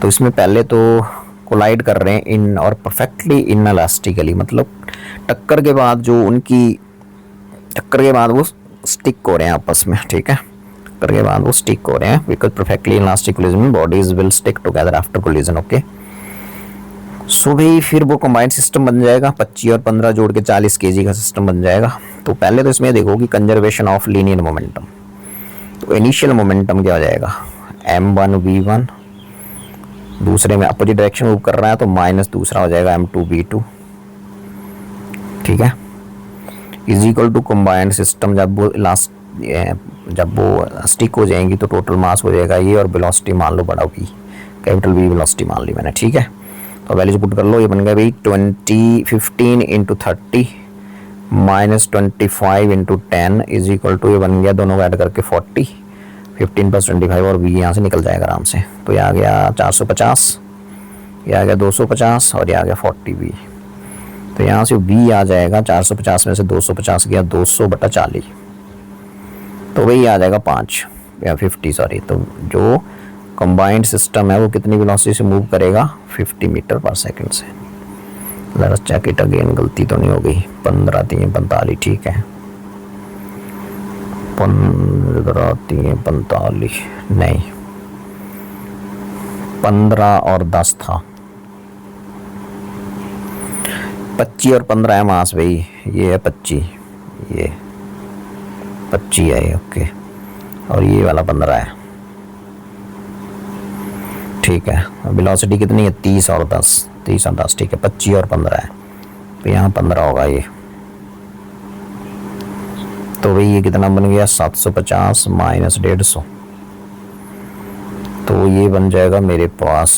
तो इसमें पहले तो कोलाइड कर रहे हैं इन और परफेक्टली इनलास्टिकली, मतलब टक्कर के बाद जो उनकी टक्कर के बाद वो स्टिक हो रहे हैं आपस में, ठीक है। टक्कर के बाद वो स्टिक हो रहे हैं because perfectly inelastic collision bodies will stick together after collision, okay. So भाई फिर वो कंबाइंड सिस्टम बन जाएगा, 25 और 15 जोड़ के 40 kg का सिस्टम बन जाएगा। तो पहले तो इसमें देखो कि कंजर्वेशन ऑफ लीनियर मोमेंटम, तो इनिशियल मोमेंटम क्या हो जाएगा, m1 v1, दूसरे में अपोजिट डायरेक्शन मूव कर रहा है तो माइनस दूसरा हो जाएगा m2 v2, ठीक है, is equal to combined system. जब वो स्टिक हो जाएंगी तो टोटल मास हो जाएगा ये, और वेलोसिटी मान लो बड़ा v, कैपिटल V वेलोसिटी मान ली मैंने, ठीक है। तो वैल्यूज पुट कर लो, ये बन गया भाई 15 into 30 -25 into 10 is equal to, ये बन गया दोनों को ऐड करके 40, 15 + 25 और v यहाँ से निकल जाएगा आराम से। तो ये आ गया 450, ये आ गया 250 और ये आ गया 40v। तो यहाँ से v आ जाएगा 450 में से 250 गया 200/40, तो वही आ जाएगा 5 या 50 सॉरी। तो जो कंबाइंड सिस्टम है वो कितनी वेलोसिटी से मूव करेगा, 50 मीटर पर सेकंड से। लेट्स चेक इट अगेन, गलती तो नहीं हो गई। 15 × 3 = 45, ठीक है। 15 × 3 = 45 नहीं, 15 और 10 था, 25 और 15 है मास भाई, ये है 25, ये 25 है ओके, और ये वाला 15 है, ठीक है। वेलोसिटी कितनी है, 30 और 10, 30 और 10, ठीक है। 25 और 15 है, तो यहाँ 15 होगा ये। तो भाई ये कितना बन गया, 750 - 150, तो ये बन जाएगा मेरे पास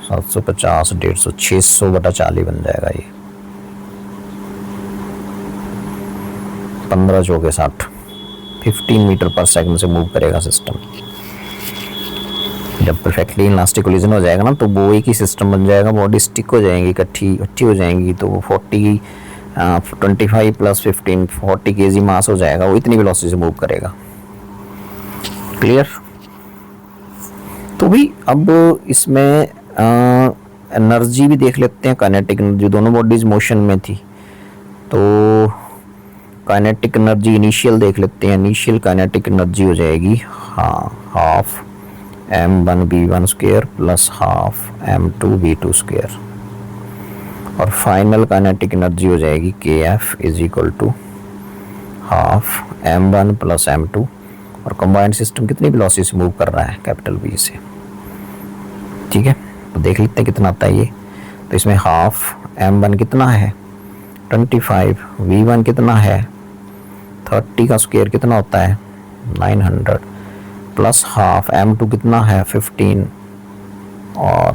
750 150 600/40 बन जाएगा ये। 15 चौके 60, 15 मीटर पर सेकंड से मूव करेगा सिस्टम। जब परफेक्टली इलास्टिक कोलिजन हो जाएगा ना, तो वो एक ही सिस्टम बन जाएगा, बॉडी स्टिक हो जाएंगी, इकट्ठी हो जाएंगी। तो 25 + 15 40 kg मास हो जाएगा, वो इतनी वेलोसिटी से मूव करेगा। क्लियर। तो भी अब इसमें एनर्जी भी देख लेते हैं, काइनेटिक एनर्जी, दोनों बॉडीज मोशन में थी। तो काइनेटिक एनर्जी इनिशियल देख लेते हैं। इनिशियल काइनेटिक एनर्जी हो जाएगी हाफ m1v1² + हाफ m2v2², और फाइनल काइनेटिक एनर्जी हो जाएगी kF = हाफ m1 + m2। और कंबाइंड सिस्टम कितनी वेलोसिटी से मूव कर रहा है, कैपिटल V से, ठीक है। तो देख लेते हैं कितना आता है ये। तो इसमें हाफ m1 कितना है, 25, v1 कितना है, 30 का स्क्वायर कितना होता है, 900, प्लस हाफ m2 कितना है, 15, और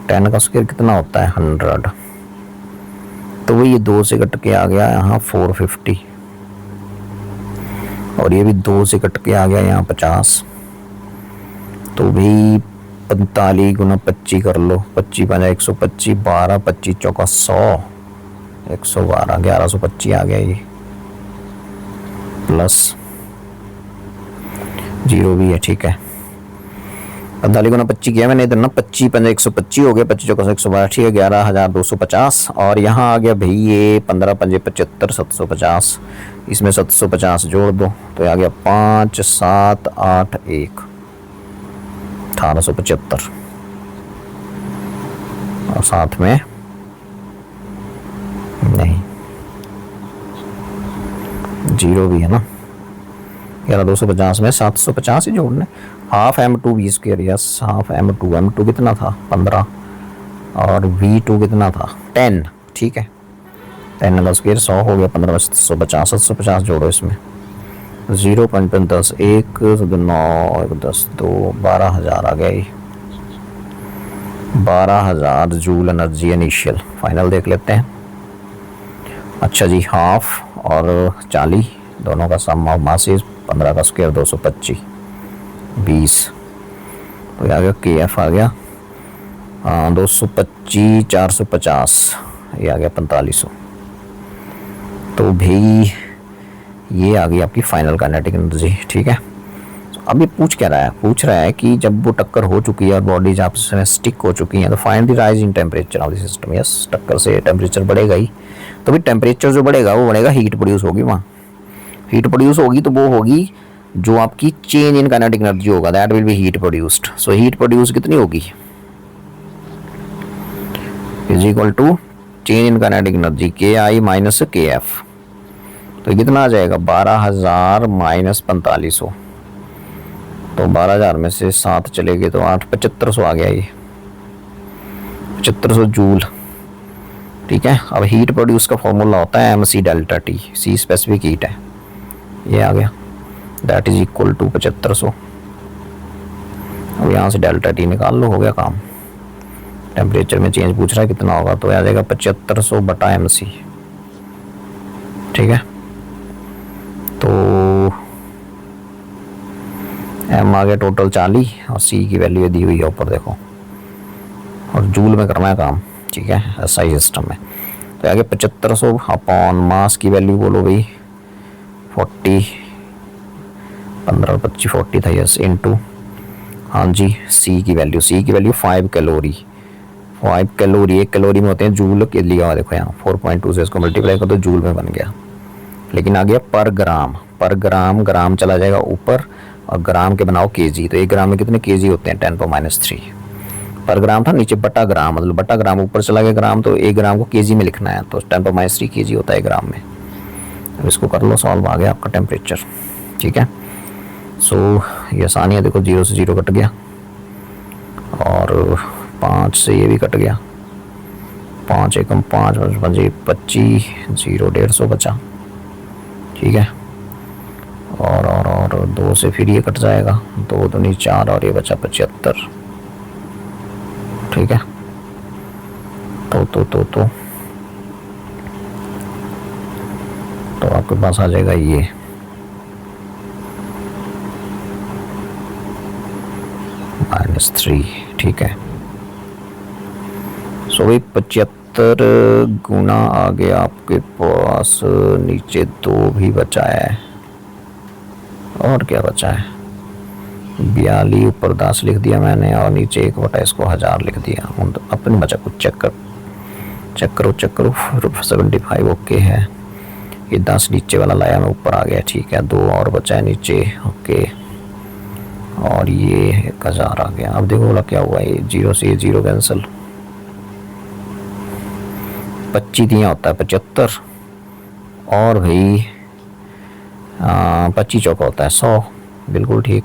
10 का स्क्वायर कितना होता है, 100। तो वो ये 2 से कट के आ गया यहाँ 450, और ये भी 2 से कट के आ गया यहाँ 50। तो भी 45 × 25 कर लो, 25 × 5 = 125, 12 × 25 = 100, 112, 1125 आ गया ये, प्लस 0 भी है, ठीक है। 45 × 25 किया मैंने इधर ना, 25 × 5 = 125 हो गया, 25 × 112, ठीक है, 11,250। और यहाँ आ गया भाई ये 15 × 5 = 75, 750, इसमें 750 जोड़ दो, तो आ गया 5 7 8 1 1875, और साथ में नहीं 0 भी है ना, 11,250 में 750 ही जोड़ने। Half m2v², yes, half m2 कितना था, 15, और v2 कितना था, 10, ठीक है। 10 का स्क्वायर 100 हो गया, 15 में 750, 750 जोड़ो इसमें, 0.10 1 9 1 10 2 12,000 आ गया, 12,000 जूल एनर्जी इनिशियल। फाइनल देख लेते हैं। अच्छा जी, हाफ और 40 दोनों का सम ऑफ मासेस, 15 का स्क्वायर 225, 20, तो ये आ गया kF आ गया 225 450, ये आ गया 4500। तो भाई ये आ गई आपकी फाइनल काइनेटिक एनर्जी, ठीक है। अब ये पूछ रहा है कि जब वो टक्कर हो चुकी है और बॉडीज आपस में स्टिक हो चुकी हैं, तो find the rise in temperature of the system. Yes, टक्कर से टेम्परेचर बढ़ेगा ही, तो भी टेम्परेचर जो बढ़ेगा वो बढ़ेगा, हीट प्रोड्यूस होगी, वहाँ हीट प्रोड्यूस होगी, तो वो होगी जो आपकी चेंज इन काइनेटिक एनर्जी होगा, that will be heat produced. So heat produce कितनी होगी, is equal to change in kinetic energy KI - KF। तो कितना आ जाएगा, 12,000 - 4500, तो 12,000 में से 7 चले गए तो 8, 7500 आ गया ये, 7500 जूल, ठीक है। अब हीट प्रोड्यूस का फॉर्मूला होता है mc∆T, C स्पेसिफिक हीट है, ये आ गया, दैट इज इक्वल टू 7500। अब यहाँ से ∆T निकाल लो, हो गया काम। टेम्परेचर में चेंज पूछ रहा है कितना होगा, तो आ जाएगा 7500/mc। ठीक है, तो m आ गया टोटल 40 और c की वैल्यू दी हुई है ऊपर देखो, और जूल में करना है काम। ठीक है, ऐसा ही सिस्टम है। तो आगे 7500 अपॉन मास की वैल्यू बोलो भाई 40, 15 25 40 था यस, इंटू हाँ जी सी की वैल्यू 5 कैलोरी। 5 कैलोरी, 1 कैलोरी में होते हैं जूल के लिया हुआ देखो यहाँ 4.2 से इसको मल्टीप्लाई कर तो जूल में बन गया। लेकिन आ गया पर ग्राम, ग्राम चला जाएगा ऊपर और ग्राम के बनाओ केजी, तो 1 ग्राम में कितने केजी होते हैं 10⁻³ पर ग्राम था, नीचे बटा ग्राम, मतलब बटा ग्राम ऊपर चला गया ग्राम, तो 1 ग्राम को केजी में लिखना है, तो 10⁻³ केजी होता है ग्राम में। अब इसको कर लो सॉल्व, आ गया आपका टेम्परेचर। ठीक है, सो ये आसानी है, देखो 0 से 0 कट गया और 5 से ये भी कट गया, 5 एकम 5 25, 0 150 बचा। ठीक है, और 2 से फिर ये कट जाएगा, 2 दूनी 4 और ये बचा 75। ठीक है, तो आपके पास आ जाएगा ये -3। ठीक है, सो भाई 75 गुना आ गया आपके पास, नीचे 2 भी बचा है और क्या बचा है 42, ऊपर 10 लिख दिया मैंने और नीचे 1 इसको 1000 लिख दिया। अपने बचा कुछ चेक करो 75 ओके है, ये 10 नीचे वाला लाया मैं ऊपर आ गया। ठीक है, 2 और बचा है नीचे ओके, और ये 1000 आ गया। अब देखो बोला क्या हुआ, ये 0 से 0 कैंसिल, 25 दिया होता है 75 और भाई 25 चौका होता है 100, बिल्कुल ठीक,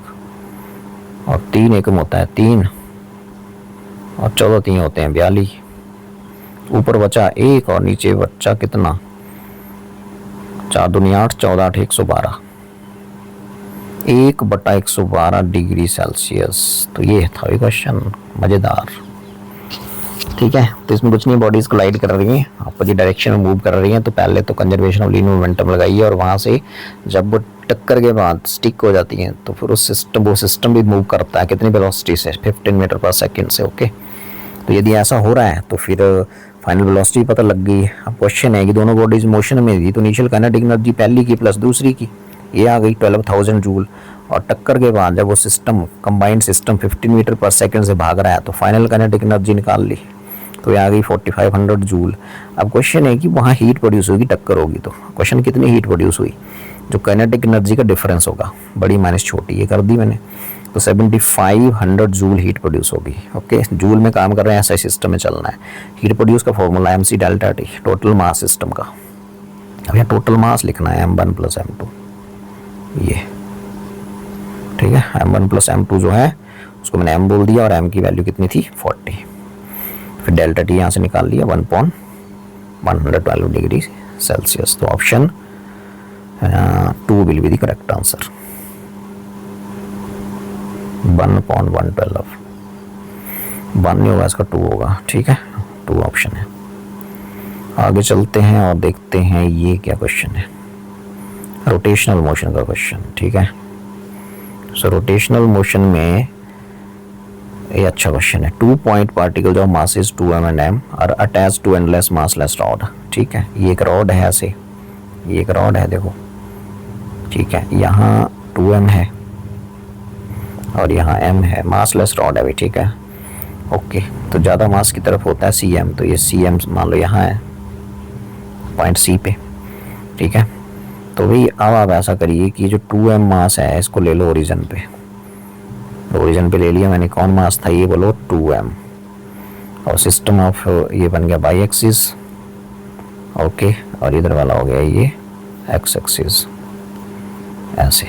और 3 एकम होता है 3 और 14 3 होते हैं 42, ऊपर बचा 1 और नीचे बचा कितना 4 दूनी 8, 14 8 112, 1/112 डिग्री सेल्सियस। तो ये था ये क्वेश्चन, मज़ेदार। ठीक है, तो इसमें कुछ नहीं, बॉडीज कोलाइड कर रही हैं, अपोजिट डायरेक्शन में मूव कर रही हैं, तो पहले तो कंजर्वेशन ऑफ लीनियर मोमेंटम लगाइए और वहाँ से जब वो टक्कर के बाद स्टिक हो जाती हैं तो फिर वो सिस्टम भी मूव करता है कितनी वेलोसिटी से 15 मीटर पर सेकेंड से। ओके, तो यदि ऐसा हो रहा है तो फिर फाइनल वेलोसिटी पता लग गई। अब क्वेश्चन है कि दोनों बॉडीज मोशन में थी, तो इनिशियल काइनेटिक एनर्जी पहली की प्लस दूसरी की ये आ गई 12,000 जूल, और टक्कर के बाद जब वो सिस्टम कंबाइंड सिस्टम 15 मीटर पर सेकेंड से भाग रहा है तो फाइनल काइनेटिक एनर्जी निकाल ली, तो ये आ गई 4500 जूल। अब क्वेश्चन है कि वहाँ हीट प्रोड्यूस होगी, टक्कर होगी, तो क्वेश्चन कितनी हीट प्रोड्यूस हुई, जो काइनेटिक एनर्जी का डिफरेंस होगा, बड़ी माइनस छोटी, ये कर दी मैंने, तो 7500 जूल हीट प्रोड्यूस होगी। ओके, जूल में काम कर रहे हैं, ऐसा सिस्टम में चलना है। हीट प्रोड्यूस का formula mc delta T, total mass system का। अब यहाँ टोटल मास लिखना है m1 + m2, ये ठीक है, m1 + m2 जो है उसको मैंने m बोल दिया और m की वैल्यू कितनी थी 40, फिर डेल्टा टी यहाँ से निकाल लिया 1/112 डिग्री सेल्सियस। तो option 2 will be the correct answer, 1/112, 1 नहीं होगा इसका 2 होगा। ठीक है, 2 ऑप्शन है। आगे चलते हैं और देखते हैं ये क्या क्वेश्चन है, रोटेशनल मोशन का क्वेश्चन। ठीक है, सो रोटेशनल मोशन में ये अच्छा क्वेश्चन है। 2 point particle of masses 2m and m are attach to endless massless rod. ठीक है, ये एक रॉड है, ऐसे ये एक रॉड है देखो। ठीक है, यहाँ 2m है और यहाँ m है, मासलेस रॉड है भी। ठीक है, ओके, तो ज़्यादा मास की तरफ होता है cm, तो ये cm मान लो यहाँ है पॉइंट c पे। ठीक है, तो भाई अब आप ऐसा करिए कि जो 2m मास है इसको ले लो ओरिजिन पे, ओरिजिन पे ले लिया मैंने, कौन मास था ये बोलो 2m, और सिस्टम ऑफ ये बन गया बाई एक्सिस। ओके, और इधर वाला हो गया ये एक्स एक्सिस, ऐसे।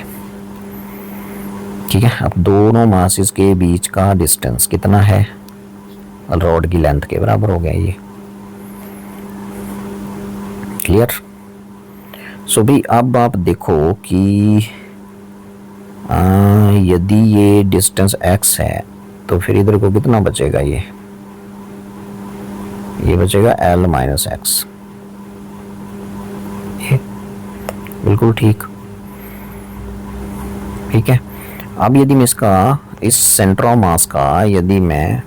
ठीक है, अब दोनों मासेस के बीच का डिस्टेंस कितना है, रॉड की लेंथ के बराबर हो गया ये। क्लियर? सो भी अब आप देखो कि यदि ये डिस्टेंस x है तो फिर इधर को कितना बचेगा, ये ये बचेगा L माइनस एक्स, बिल्कुल ठीक। ठीक है, अब यदि मैं इसका इस सेंटर ऑफ मास का यदि मैं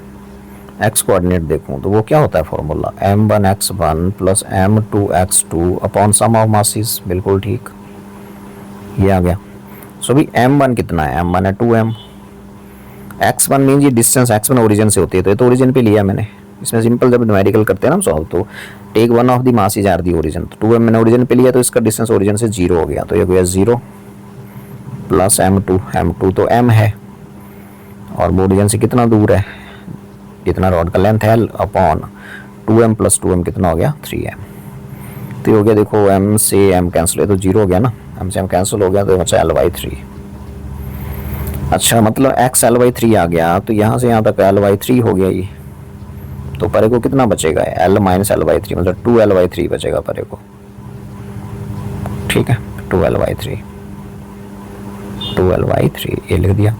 एक्स कोऑर्डिनेट देखूं तो वो क्या होता है formula, m1x1 plus m2x2 upon sum of masses, बिल्कुल ठीक, ये आ गया। सो भी m1 कितना है, m1 है 2m, x1 मीन ये डिस्टेंस x1 ओरिजिन से होती है, तो ये तो ओरिजिन पे लिया मैंने। इसमें सिंपल जब न्यूमेरिकल करते हैं ना हम सॉल्व, तो take one of the mass is are the origin, तो 2m मैंने ओरिजिन पे लिया तो इसका डिस्टेंस ओरिजिन से 0 हो गया, तो ये हो गया 0 प्लस m2 तो m है और ओरिजिन से कितना दूर है, जितना रॉड का लेंथ है, अपॉन 2m प्लस 2m कितना हो गया 3m, तो ये हो गया, देखो m से m कैंसिल है तो 0 हो गया ना, m से m कैंसिल हो गया तो बचा l/3। अच्छा, मतलब x l/3 आ गया, तो यहाँ से यहाँ तक l/3 हो गया ये, तो परे को कितना बचेगा, l माइनस l/3 मतलब 2l/3 बचेगा परे को। ठीक है, 2l/3 ये लिख दिया।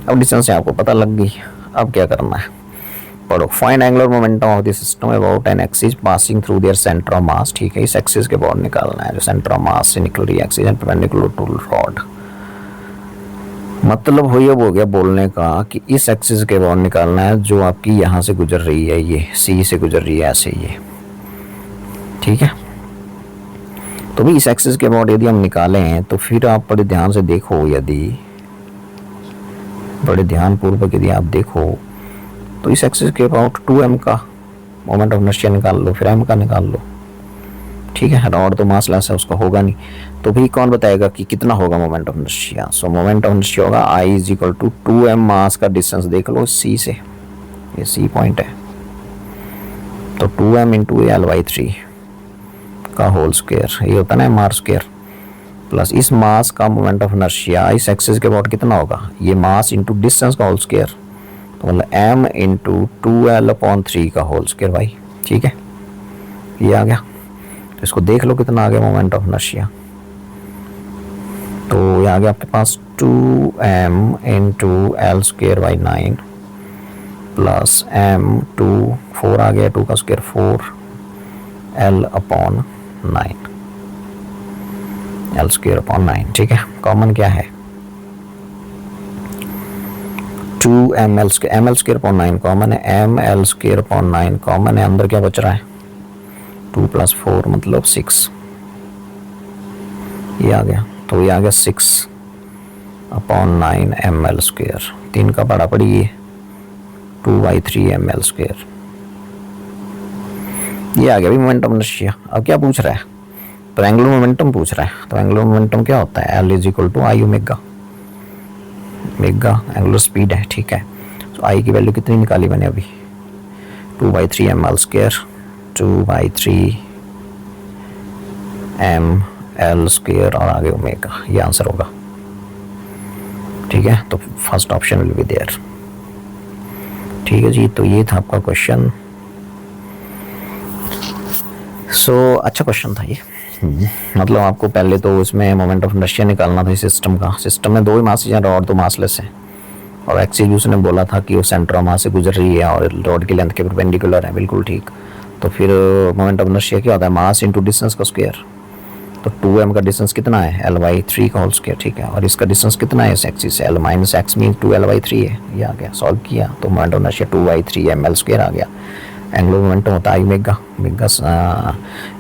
अब डिस्टेंस से आपको पता लग गई, अब क्या करना है, पढ़ो। Find angular momentum of the system about an axis passing through their centre of mass. ठीक है, इस एक्सिस के बाहर निकालना है जो सेंटर ऑफ मास से निकल रही है, axis and perpendicular to rod. मतलब हो ये हो गया बोलने का कि इस एक्सिस के बाहर निकालना है जो आपकी यहाँ से गुजर रही है, ये सी से गुजर रही है ऐसे ये। ठीक है, तो भी इस एक्सिस के बाहर यदि हम निकालें तो फिर आप बड़े ध्यान से देखो, यदि बड़े ध्यान पूर्वक यदि आप देखो तो इस एक्सिस के अबाउट 2m का मोमेंट ऑफ इनर्शिया निकाल लो, फिर m का निकाल लो। ठीक है, रॉड तो मासलेस है, उसका होगा नहीं, तो भी कौन बताएगा कि कितना होगा moment of inertia. So moment of inertia होगा I is equal to 2m mass का डिस्टेंस देख लो C से, ये C पॉइंट है, तो 2m इंटू l/3 का होल स्क्वायर, ये होता है ना mr स्क्वायर, प्लस इस मास का मोमेंट ऑफ इनर्शिया इस एक्सिस के अबाउट कितना होगा, ये मास इंटू डिस्टेंस का होल स्क्वायर, तो मतलब m इंटू 2l/3 का होल स्क्वायर भाई। ठीक है, ये आ गया, तो इसको देख लो कितना आ गया मोमेंट ऑफ इनर्शिया, तो ये आ गया आपके पास 2m into l square by 9 plus m 4 आ गया, 2 का square 4l/9, l square upon 9। ठीक है, कॉमन क्या है 2ml स्क्वायर अपॉन 9 कॉमन है, ml स्क्वायर अपॉन 9 कॉमन है, अंदर क्या बच रहा है 2 प्लस 4 मतलब 6, ये आ गया, तो ये आ गया 6 अपॉन 9 ml स्क्वायर, 3 का बड़ा पड़ी ये 2/3 ml स्क्वायर, ये आ गया भी मोमेंट ऑफ इनर्शिया। अब क्या पूछ रहा है, तो एंगुलर मोमेंटम पूछ रहा है, तो एंगुलर मोमेंटम क्या होता है, L is equal to I omega, omega angular speed है। ठीक है, तो I की वैल्यू कितनी निकाली मैंने अभी 2/3 ml स्क्वायर, 2/3 ml स्क्वायर और आगे ओमेगा, ये आंसर होगा। ठीक है, तो first option will be there. ठीक है जी, तो ये था आपका क्वेश्चन। सो अच्छा क्वेश्चन था ये, मतलब आपको पहले तो इसमें मोमेंट ऑफ इनर्शिया निकालना था इस सिस्टम का। सिस्टम में दो ही मास हैं, रॉड तो मासलेस है, और एक्सिस भी उसने बोला था कि वो सेंटर ऑफ मास से गुजर रही है और रॉड की लेंथ के परपेंडिकुलर है, बिल्कुल ठीक। तो फिर मोमेंट ऑफ इनर्शिया क्या होता है, मास इंटू डिस्टेंस का स्क्वायर, तो 2m का डिस्टेंस कितना है l/3 का होल स्क्वायर। ठीक है, और इसका डिस्टेंस कितना है इस एक्सिस से, l minus x mean 2l/3 है, ये आ गया, सॉल्व किया तो moment of inertia 2/3 ml square आ गया। एंगुलर मोमेंटम होता है omega, omega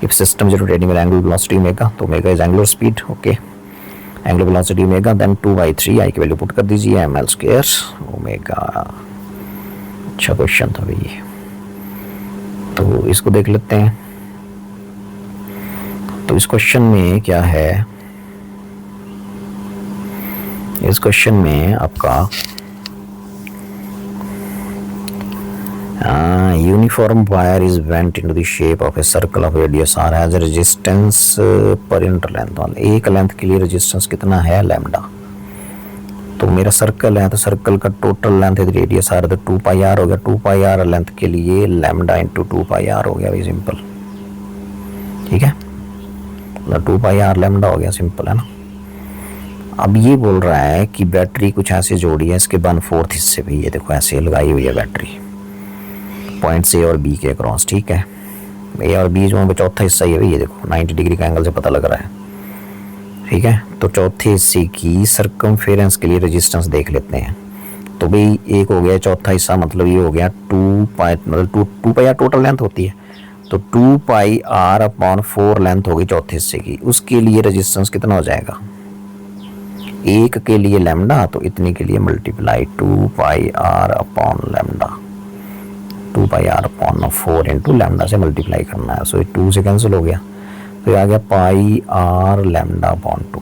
if system is rotating with angular velocity omega, तो omega is angular speed. Okay, angular velocity omega, then 2/3 I की वैल्यू पुट कर दीजिए ml स्क्वायर ओमेगा। अच्छा क्वेश्चन था भाई, तो इसको देख लेते हैं। तो इस क्वेश्चन में क्या है, इस क्वेश्चन में आपका uniform wire is bent into the shape of a circle of radius r has a resistance per unit length। एक लेंथ के लिए रेजिस्टेंस कितना है लैम्डा, तो मेरा सर्कल है तो सर्कल का टोटल लेंथ है रेडियस r, तो 2πr हो गया, 2πr लेंथ के लिए लैम्डा इंटू 2πr हो गया, वेरी सिंपल। ठीक है, मतलब 2πr लैम्डा हो गया, सिंपल है ना। अब ये बोल रहा है कि बैटरी कुछ ऐसे जोड़ी है, इसके 1/4 हिस्से भी ये देखो ऐसे लगाई हुई है बैटरी, पॉइंट ए और बी के अक्रॉस, ठीक है। ए और बी जो चौथा हिस्सा ये ये देखो 90 डिग्री का एंगल से पता लग रहा है, ठीक है। तो चौथे हिस्से की सर्कमफेरेंस के लिए रेजिस्टेंस देख लेते हैं। तो भाई एक हो गया चौथा हिस्सा, मतलब ये हो गया 2 पाई, मतलब 2 पाई टोटल लेंथ होती है, तो 2 पाई आर अपॉन 4 लेंथ होगी चौथे हिस्से की। उसके लिए रेजिस्टेंस कितना हो जाएगा, एक के लिए लैम्डा, तो इतने के लिए multiply 2 pi r upon lambda, 2 pi r upon 4 into lambda से मल्टीप्लाई करना है। सो 2 से कैंसिल हो गया, तो आ गया पाई आर लैम्डा अपॉन 2।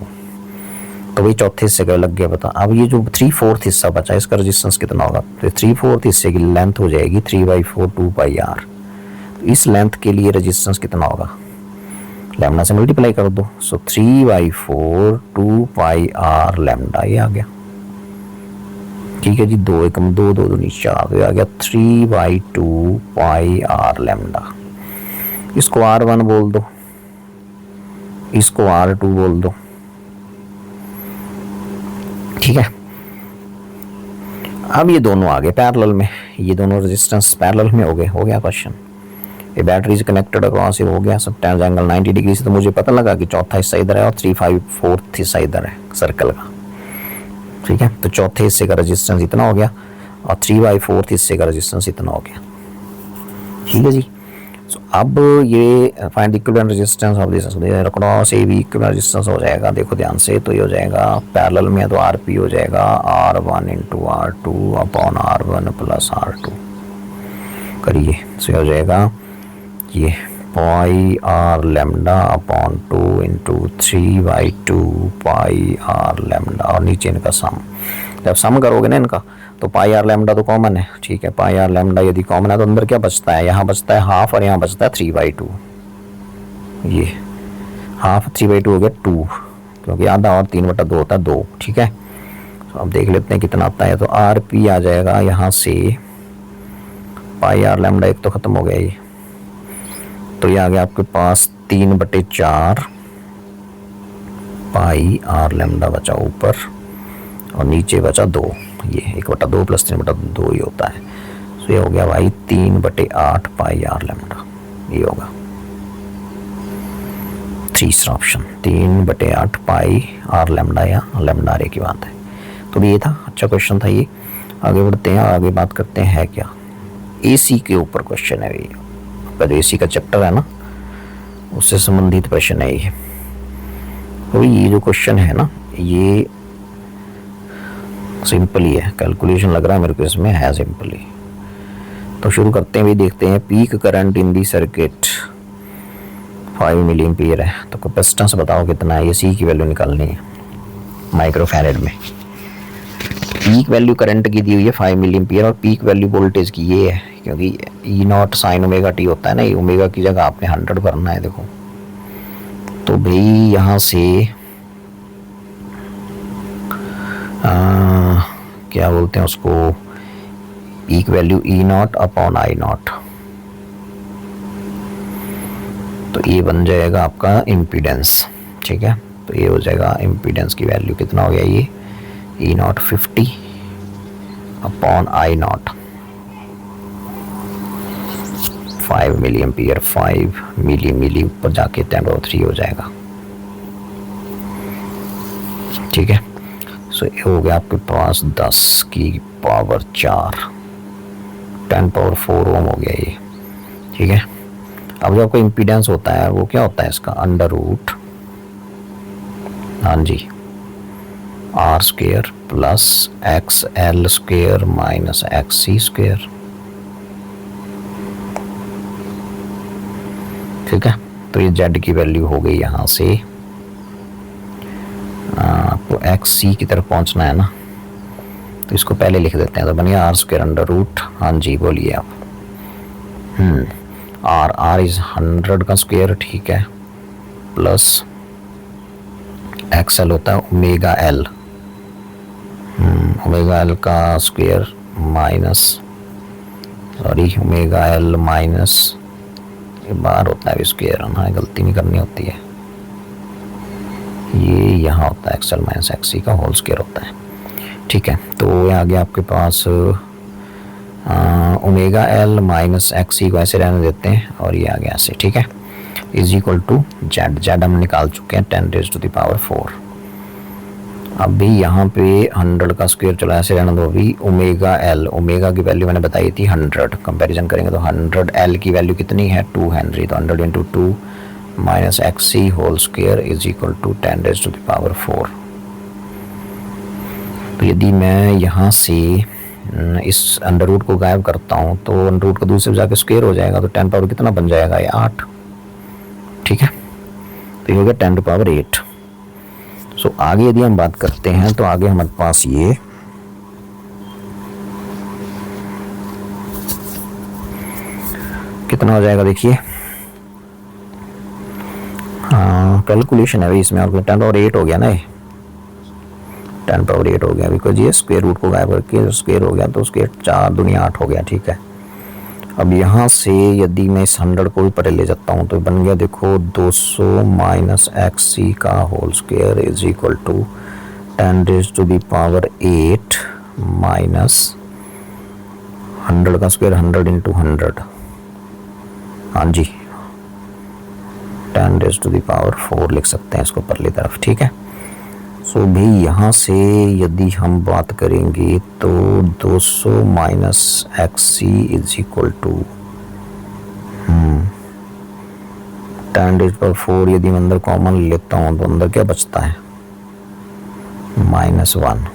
तो वही चौथे हिस्से का लग गया पता। अब ये जो 3/4 हिस्सा बचा है, इसका रेजिस्टेंस कितना होगा, तो 3/4 हिस्से की लेंथ हो जाएगी 3/4 2 पाई आर। तो इस लेंथ के लिए रेजिस्टेंस कितना होगा, लैम्डा से मल्टीप्लाई कर दो। सो 3/4 2 पाई आर लैम्डा, ये आ गया, ठीक है जी। 2 एकम 2 2 दूनी 4, तो आ गया 3/2 पाई आर लैम्डा। इसको R1 बोल दो, इसको R2 बोल दो, ठीक है। अब ये दोनों आ गए पैरेलल में, ये दोनों रेजिस्टेंस पैरेलल में हो गया क्वेश्चन। ये बैटरी से कनेक्टेड अक्रॉस हो गया सब टेंस एंगल 90 डिग्री से। तो मुझे पता लगा कि चौथा हिस्सा इधर है और 3/4 हिस्सा इधर है सर्कल का, ठीक है। तो चौथे हिस्से का रेजिस्टेंस इतना हो गया और 3/4 हिस्से का रेजिस्टेंस इतना हो गया, ठीक है जी। सो अब ये find the equivalent resistance of this across A B equivalent resistance हो जाएगा, देखो ध्यान से। तो ये हो जाएगा पैरेलल में, तो आरपी हो जाएगा R1 into R2 upon R1 plus R2 करिए। सो हो जाएगा ये pi R lambda upon 2 into 3/2 pi R lambda, और नीचे इनका सम। जब सम करोगे ना इनका, तो पाई आर लैम्डा तो कॉमन है, ठीक है। पाई आर लैम्डा यदि कॉमन है तो अंदर क्या बचता है, यहाँ बचता है हाफ और यहाँ बचता है 3/2। ये हाफ 3/2 हो गया 2, क्योंकि आधा और 3/2 होता है 2, ठीक है। तो अब देख लेते हैं कितना आता है। तो आर पी आ जाएगा यहाँ से पाई आर लैम्डा, एक तो खत्म हो गया ये, तो ये आ गया आपके पास 3/4 पाई आर लैम्डा बचा ऊपर, और नीचे बचा 2, ये 1/2 प्लस 3/2 ही होता है। तो ये हो गया भाई 3/8 पाई आर लैम्डा, ये होगा तीसरा ऑप्शन 3/8 पाई आर लैम्डा, या लैम्डा रे की बात है। तो ये था, अच्छा क्वेश्चन था ये। आगे बढ़ते हैं, आगे बात करते हैं क्या, एसी के ऊपर क्वेश्चन है ये। जो एसी का चैप्टर है ना, उससे संबंधित प्रश्न है ये। तो ये जो क्वेश्चन है ना, ये सिंपल ही है, कैलकुलेशन लग रहा है मेरे को इसमें, है सिंपल ही। तो शुरू करते हैं, भी देखते हैं। Peak current in the circuit 5 milli ampere है, तो कैपेसिटेंस बताओ कितना है, ये सी की वैल्यू निकालनी है माइक्रोफैरेड में। पीक वैल्यू करंट की दी हुई है 5 मिली एम्पीयर, और पीक वैल्यू वोल्टेज की ये है, क्योंकि E0 साइन ओमेगा टी होता है ना, ये ओमेगा की जगह आपने 100 भरना है, देखो। तो भाई यहाँ से क्या बोलते हैं उसको, peak value E0 upon I0, तो ये बन जाएगा आपका इम्पीडेंस, ठीक है। तो ये हो जाएगा इम्पीडेंस की वैल्यू कितना हो गया, ये E0 50 upon I0 5 milli ampere, 5 मिली ऊपर जाके 10/3 हो जाएगा, ठीक है। सो ये हो गया आपके पास 10 की पावर 4, 10/4 ओम हो गया ये, ठीक है। अब जो आपको इम्पीडेंस होता है वो क्या होता है इसका, अंडर रूट, हाँ जी, R² plus XL² minus XC², ठीक है। तो ये Z की वैल्यू हो गई, यहाँ से आपको XC की तरफ पहुंचना है ना, तो इसको पहले लिख देते हैं। तो बनिए R² अंडर रूट, हाँ जी बोलिए आप, R इज 100 का स्क्वायर, ठीक है, प्लस XL होता है ओमेगा L, ओमेगा L का square minus, sorry omega L minus, ये बार होता है स्क्वायर, हाँ गलती नहीं करनी होती है, ये यहाँ होता है XL माइनस XC का होल स्क्वायर होता है, ठीक है। तो ये आ गया आपके पास ओमेगा एल माइनस एक्स ई को ऐसे रहने देते हैं और ये आ गया ऐसे, ठीक है, is equal to z. Z हम निकाल चुके हैं 10⁻⁴। अब भी यहाँ पे 100 का स्क्वायर चला, ऐसे रहना दो। अभी ओमेगा एल, ओमेगा की वैल्यू मैंने बताई थी 100, कंपैरिजन करेंगे तो 100 एल की वैल्यू कितनी है 2 हेनरी, तो 100 into 2 minus x e whole square is equal to 10⁻⁴। तो यदि मैं यहाँ से इस अंडर रूट को गायब करता हूँ तो अंडर रूट का दूसरे जाके स्क्वायर हो जाएगा, तो 10 पावर कितना बन जाएगा, ये 8, ठीक है। तो ये हो गया 10⁸। सो आगे यदि हम बात करते हैं तो आगे हमारे पास ये कितना हो जाएगा, देखिए, हाँ कैलकुलेशन है भाई इसमें, और 10⁸ हो गया ना, ये 10⁸ हो गया, बिकॉज ये स्क्वायर रूट को गायब करके स्क्वायर हो गया, तो स्क्वायर 4 दूनी 8 हो गया, ठीक है। अब यहाँ से यदि मैं इस 100 को भी परे ले जाता हूँ तो बन गया, देखो, 200 माइनस एक्स सी का whole square is equal to 10⁸ minus 100 का स्क्वायर 100 इंटू 100, हाँ जी 10⁻⁴ लिख सकते हैं इसको परली तरफ, ठीक है। सो भी यहाँ से यदि हम बात करेंगे तो 200 minus x c is equal to 10⁻⁴। यदि मैं अंदर कॉमन लेता हूँ तो अंदर क्या बचता है, -1।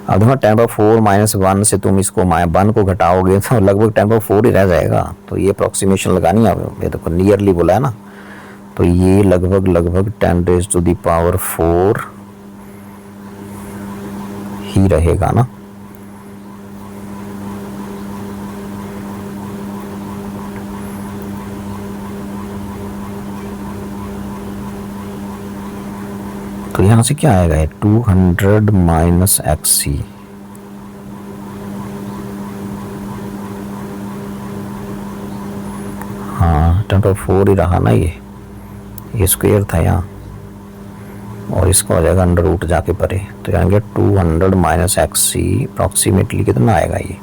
अब देखो 10⁻⁴ -1 से तुम इसको 1 को घटाओगे तो लगभग 10⁻⁴ ही रह जाएगा, तो ये अप्रोक्सीमेशन लगानी है, ये देखो नियरली बोला है ना, तो ये लगभग 10⁻⁴ ही रहेगा ना। तो यहां से क्या आएगा, 200 माइनस एक्स सी, हाँ 10⁻⁴ ही रहा ना, ये स्क्वायर था यहाँ, और इसका हो जाएगा अंडर रूट जाके परे, तो यानी 200 माइनस एक्स सी अप्रॉक्सीमेटली कितना आएगा, ये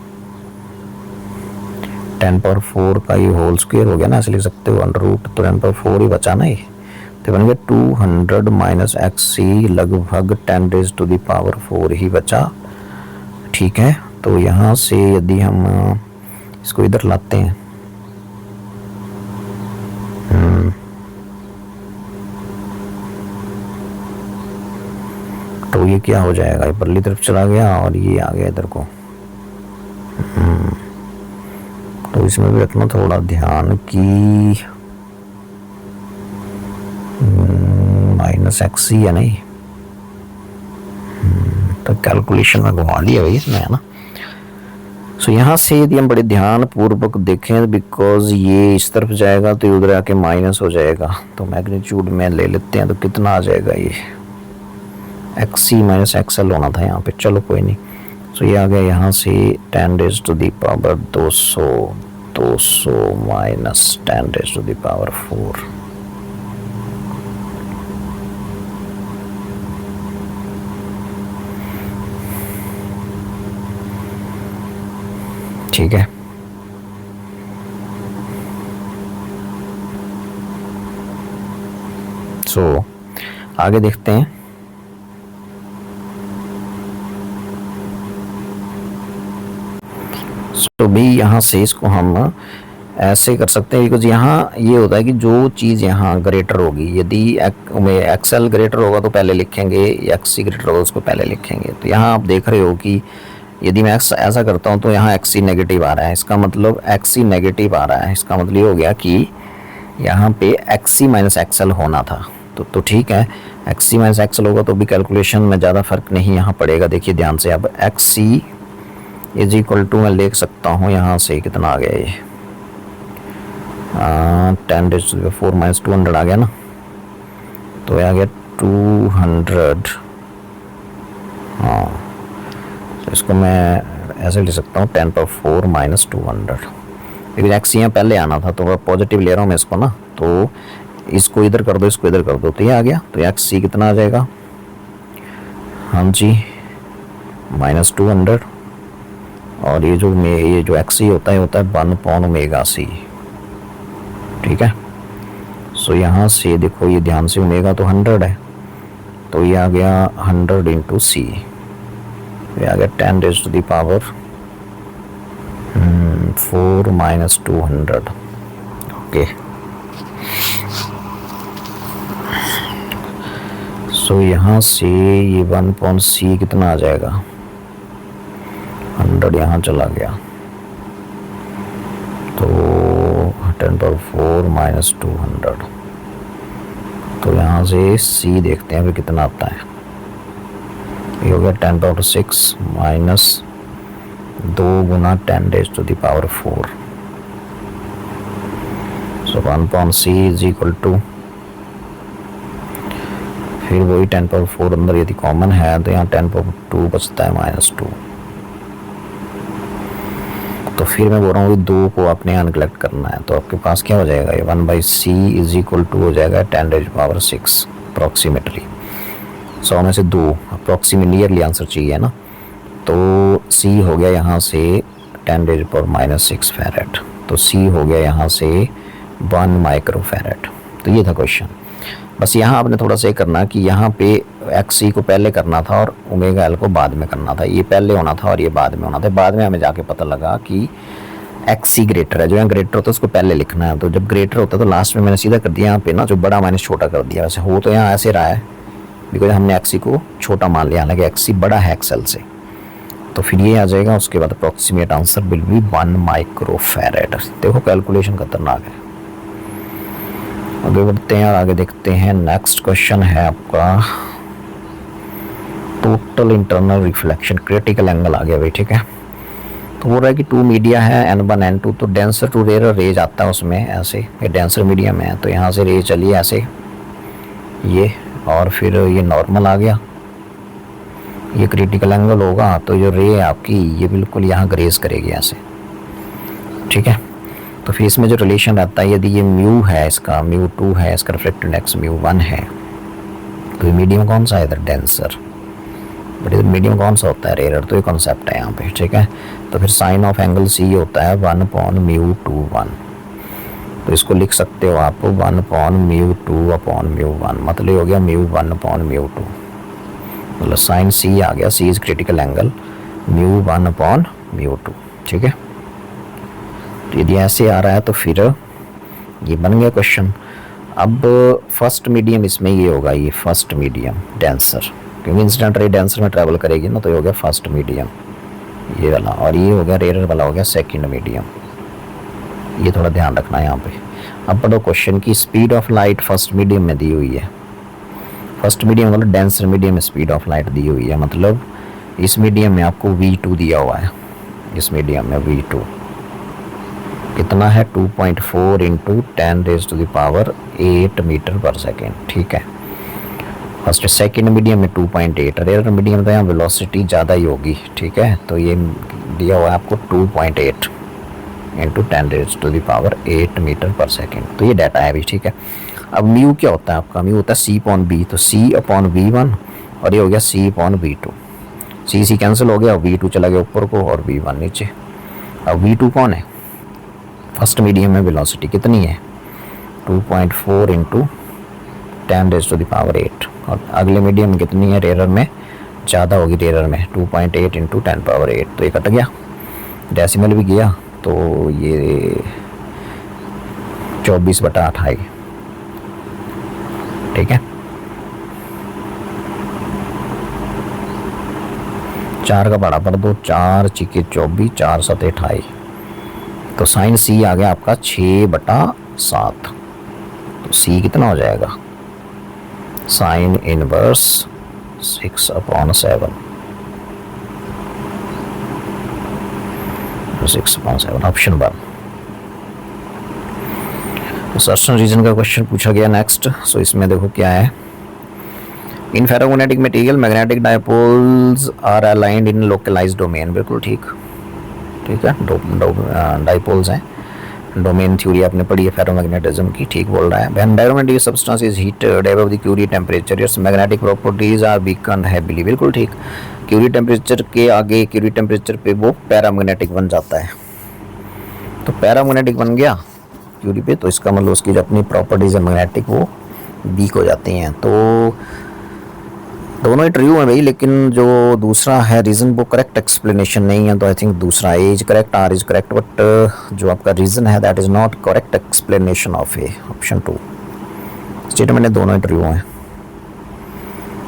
10⁻⁴ का ये होल स्क्वायर हो गया ना, ऐसे लिख सकते हो अंडर रूट, तो 10⁻⁴ ही बचा ना ये, तो बन गया 200 माइनस एक्स सी लगभग 10⁻⁴ ही बचा, ठीक है। तो यहाँ से यदि हम इसको इधर लाते हैं, तो ये क्या हो जाएगा, ये परली तरफ चला गया और ये आ गया इधर को, तो इसमें भी रखना थोड़ा ध्यान कि माइनस एक्स ही है नहीं, तो कैलकुलेशन में घुमा लिया भाई इसमें, है ना। सो यहाँ से यदि हम बड़े ध्यान पूर्वक देखें, बिकॉज ये इस तरफ जाएगा तो उधर आके माइनस हो जाएगा, तो मैग्नीट्यूड में ले लेते हैं, तो कितना आ जाएगा, ये एक्स सी माइनस एक्सएल होना था यहाँ पे, चलो कोई नहीं। सो ये आ गया यहाँ से 10⁻200 माइनस 10⁻⁴, ठीक है। सो आगे देखते हैं, तो भी यहाँ से इसको हम ऐसे कर सकते हैं, बिकॉज यहाँ ये होता है कि जो चीज़ यहाँ ग्रेटर होगी, यदि एक्सएल ग्रेटर होगा तो पहले लिखेंगे, एक्ससी ग्रेटर होगा उसको पहले लिखेंगे। तो यहाँ आप देख रहे हो कि यदि मैं ऐसा करता हूँ तो यहाँ एक्ससी नेगेटिव आ रहा है, इसका मतलब एक्ससी नेगेटिव आ रहा है, इसका मतलब ये हो गया कि यहाँ पे एक्ससी माइनस एक्सएल होना था, तो ठीक है, एक्ससी माइनस एक्सएल होगा तो भी कैलकुलेशन में ज़्यादा फर्क नहीं यहाँ पड़ेगा। देखिए ध्यान से, अब एक्ससी इज इक्वल टू मैं लिख सकता हूँ यहाँ से, कितना आ गया ये 10⁻⁴ माइनस 200 आ गया ना, तो आ गया 200, हाँ, तो इसको मैं ऐसे लिख सकता हूँ 10⁻⁴ माइनस 200, लेकिन एक्स यहाँ पहले आना था तो पॉजिटिव ले रहा हूँ मैं इसको ना, तो इसको इधर कर दो, इसको इधर कर दो, तो ये आ गया, तो एक्स सी कितना आ जाएगा, हाँ जी -200, और ये जो एक्स होता है 1/ओमेगा c, ठीक है। सो यहाँ से देखो ये ध्यान से ओमेगा तो 100 है, तो ये आ गया 100 इंटू सी, ये आ गया 10⁻⁴ - 200। ओके, सो यहाँ से ये 1/c कितना आ जाएगा, 100 यहाँ चला गया, तो 10⁻⁴ - 200। तो यहाँ से c देखते हैं फिर कितना आता है। ये हो गया 10⁻⁶ माइनस 2 गुना 10⁻⁴। So 1/c is equal to, फिर वही 10⁻⁴ अंदर यदि कॉमन है तो यहाँ 10⁻2 बचता है -2। तो फिर मैं बोल रहा हूँ 2 को आपने अनकलेक्ट करना है, तो आपके पास क्या हो जाएगा, ये 1/c इज इक्वल टू हो जाएगा 10⁻⁶ अप्रॉक्सीमेटली। 100 में से 2 अप्रॉक्सीमेट नियरली आंसर चाहिए ना, तो c हो गया यहाँ से 10⁻⁻6 फैरेड, तो c हो गया यहाँ से 1 माइक्रोफैरेड। तो ये था क्वेश्चन। बस यहाँ आपने थोड़ा सा करना कि यहाँ पे XC को पहले करना था और ओमेगा L को बाद में करना था, ये पहले होना था और ये बाद में होना था। बाद में हमें जाके पता लगा कि XC ग्रेटर है, जो यहाँ ग्रेटर होता है उसको पहले लिखना है, तो जब ग्रेटर होता है तो लास्ट में मैंने सीधा कर दिया यहाँ पे ना, जो बड़ा मैंने छोटा कर दिया। वैसे हो तो यहाँ ऐसे रहा है बिकॉज हमने XC को छोटा मान लिया, हालांकि XC बड़ा है XL से। तो फिर ये आ जाएगा, उसके बाद approximate answer will be 1 microfarad. देखो कैलकुलेशन खतरनाक है। आगे बढ़ते हैं और आगे देखते हैं। नेक्स्ट क्वेश्चन है आपका total internal reflection, critical angle आ गया भाई, ठीक है। तो बोल रहा है कि 2 मीडिया है N1 N2, तो डेंसर टू रेयर रेज आता है उसमें ऐसे, ये डेंसर मीडियम है, तो यहाँ से रेज चलिए ऐसे ये, और फिर ये नॉर्मल आ गया, ये क्रिटिकल एंगल होगा, तो जो रे है आपकी ये बिल्कुल यहाँ ग्रेज करेगी ऐसे, ठीक है। तो फिर इसमें जो रिलेशन रहता है, यदि ये म्यू है इसका, μ2 है इसका रिफ्लेक्टेड इंडेक्स μ1 है, तो ये मीडियम कौन सा है इधर, डेंसर। बट इधर मीडियम कौन सा होता है, रेयर, तो ये कॉन्सेप्ट है यहाँ पे, ठीक है। तो फिर साइन ऑफ एंगल C होता है 1/μ2 तो इसको लिख सकते हो आप 1/μ2/μ1, मतलब हो गया μ1/μ2, मतलब साइन C आ गया, C इज क्रिटिकल एंगल, μ1/μ2, ठीक है। तो यदि ऐसे आ रहा है तो फिर ये बन गया क्वेश्चन। अब फर्स्ट मीडियम इसमें ये होगा, ये फर्स्ट मीडियम डेंसर, क्योंकि इंसिडेंट रे डेंसर में ट्रैवल करेगी ना, तो ये हो गया फर्स्ट मीडियम ये वाला, और ये हो गया रेयर वाला हो गया सेकंड मीडियम। ये थोड़ा ध्यान रखना है यहाँ पे। अब पढ़ो क्वेश्चन की speed of light first medium में दी हुई है, फर्स्ट मीडियम वाला डेंसर मीडियम में स्पीड ऑफ लाइट दी हुई है, मतलब इस मीडियम में आपको v2 दिया हुआ है, इस मीडियम में v2 कितना है 2.4 इंटू 10⁸ मीटर पर सेकेंड, ठीक है। फर्स्ट सेकंड मीडियम में 2.8, रेयर मीडियम तो यहाँ वेलोसिटी ज़्यादा ही होगी, ठीक है। तो ये दिया हुआ है आपको 2.8 इंटू 10⁸ मीटर पर सेकेंड, तो ये डाटा है अभी, ठीक है। अब म्यू क्या होता है आपका, म्यू होता है C/V, तो C/V1 और ये हो गया C/V2, C कैंसिल हो गया और V2 चला गया ऊपर को और V1 नीचे। अब V2 कौन है, फर्स्ट मीडियम में वेलोसिटी कितनी है 2.4 इंटू 10⁸, और अगले मीडियम में कितनी है, रेयर में ज़्यादा होगी, रेयर में 2.8 इंटू 10⁸, तो ये कट गया, डेसिमल भी गया, तो ये 24/28, ठीक है। 4 का बड़ा पढ़ दो, 4 × 24, 4 × 7 = 28, तो साइन C आ गया आपका 6/7, तो C कितना हो जाएगा, sine inverse 6/7, 6/7 option 1। Certain reason का क्वेश्चन पूछा गया नेक्स्ट। सो इसमें देखो क्या है, in ferromagnetic material magnetic dipoles are aligned in localized domain, बिल्कुल ठीक, ठीक है, डायपोल्स हैं डोमेन थ्योरी आपने पढ़ी है फेरोमैग्नेटिज्म की, ठीक बोल रहा है। When diamagnetic substance is heated above the Curie temperature its magnetic properties are weakened heavily, बिल्कुल ठीक। क्यूरी टेम्परेचर के आगे, क्यूरी टेम्परेचर पे वो पैरामैग्नेटिक बन जाता है। तो पैरामैग्नेटिक बन गया क्यूरी पे, तो इसका मतलब उसकी जो अपनी प्रॉपर्टीज है मैग्नेटिक वो वीक हो जाती हैं। तो दोनों ही ट्रू है भाई, लेकिन जो दूसरा है रीज़न वो करेक्ट एक्सप्लेनेशन नहीं है। तो आई थिंक दूसरा A is correct, R is correct, but जो आपका रीज़न है that is not correct explanation of A, option 2। Statement है दोनों ही ट्रू हैं।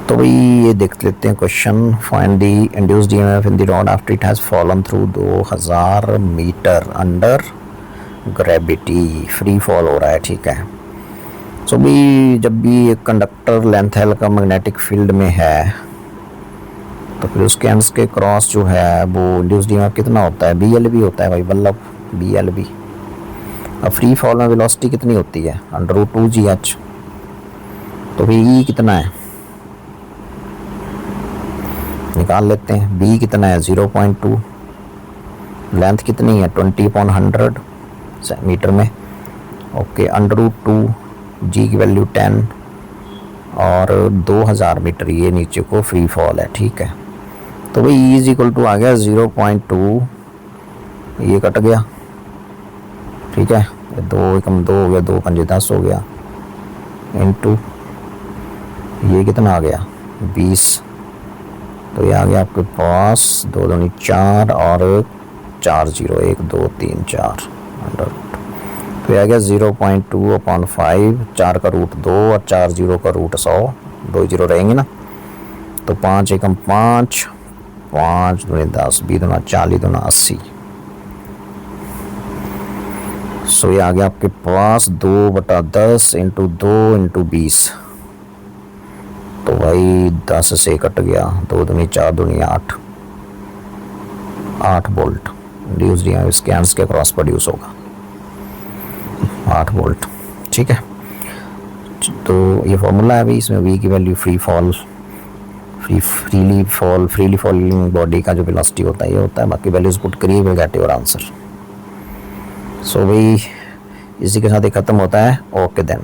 तो भाई ये देख लेते हैं question. Find the induced EMF in the rod after it has fallen through 2000 metre under gravity, free fall हो रहा है, ठीक है। सो भी जब भी एक कंडक्टर लेंथ एल का मैग्नेटिक फील्ड में है तो फिर उसके एंड्स के क्रॉस जो है वो इंड्यूस्ड ईएमएफ कितना होता है, BLV होता है भाई, बल्लभ BLV। अब फ्री फॉल में वेलोसिटी कितनी होती है, √2GH। तो भाई E कितना है निकाल लेते हैं। B कितना है 0.2, लेंथ कितनी है 20/100 मीटर में, ओके। √2, G की वैल्यू 10 और 2000 मीटर ये नीचे को फ्री फॉल है, ठीक है। तो भाई E इज इक्वल टू आ गया 0.2, ये कट गया, ठीक है। 2 एकम 2 हो गया, 2 पंजे 10 हो गया, इनटू ये कितना आ गया 20। तो ये आ गया आपके पास 2 दूनी 4 और 4 0, 1 2 3 4 अंडर। तो आ गया 0.2/5, 4 का रूट 2 और 4 0 का रूट 100, 2 0 रहेंगे ना। तो 5 एकम 5, 5 दूनी 10, 20 दूना 40, दूना 80। सो ये आ गया आपके पास 2/10 इंटू 2 इंटू 20। तो भाई 10 से कट गया, 2 दूनी 4 दूनी 8, 8 वोल्ट इंड्यूस्ड ईएमएफ इसके एंड्स के क्रॉस प्रोड्यूस होगा, 8 वोल्ट, ठीक है। तो ये फॉर्मूला है भाई, इसमें V की वैल्यू फ्री फॉलिंग बॉडी का जो वेलोसिटी होता है ये होता है, बाकी वैल्यूज पुट करिए, विल गेट योर आंसर। सो भाई इसी के साथ ये ख़त्म होता है, ओके देन।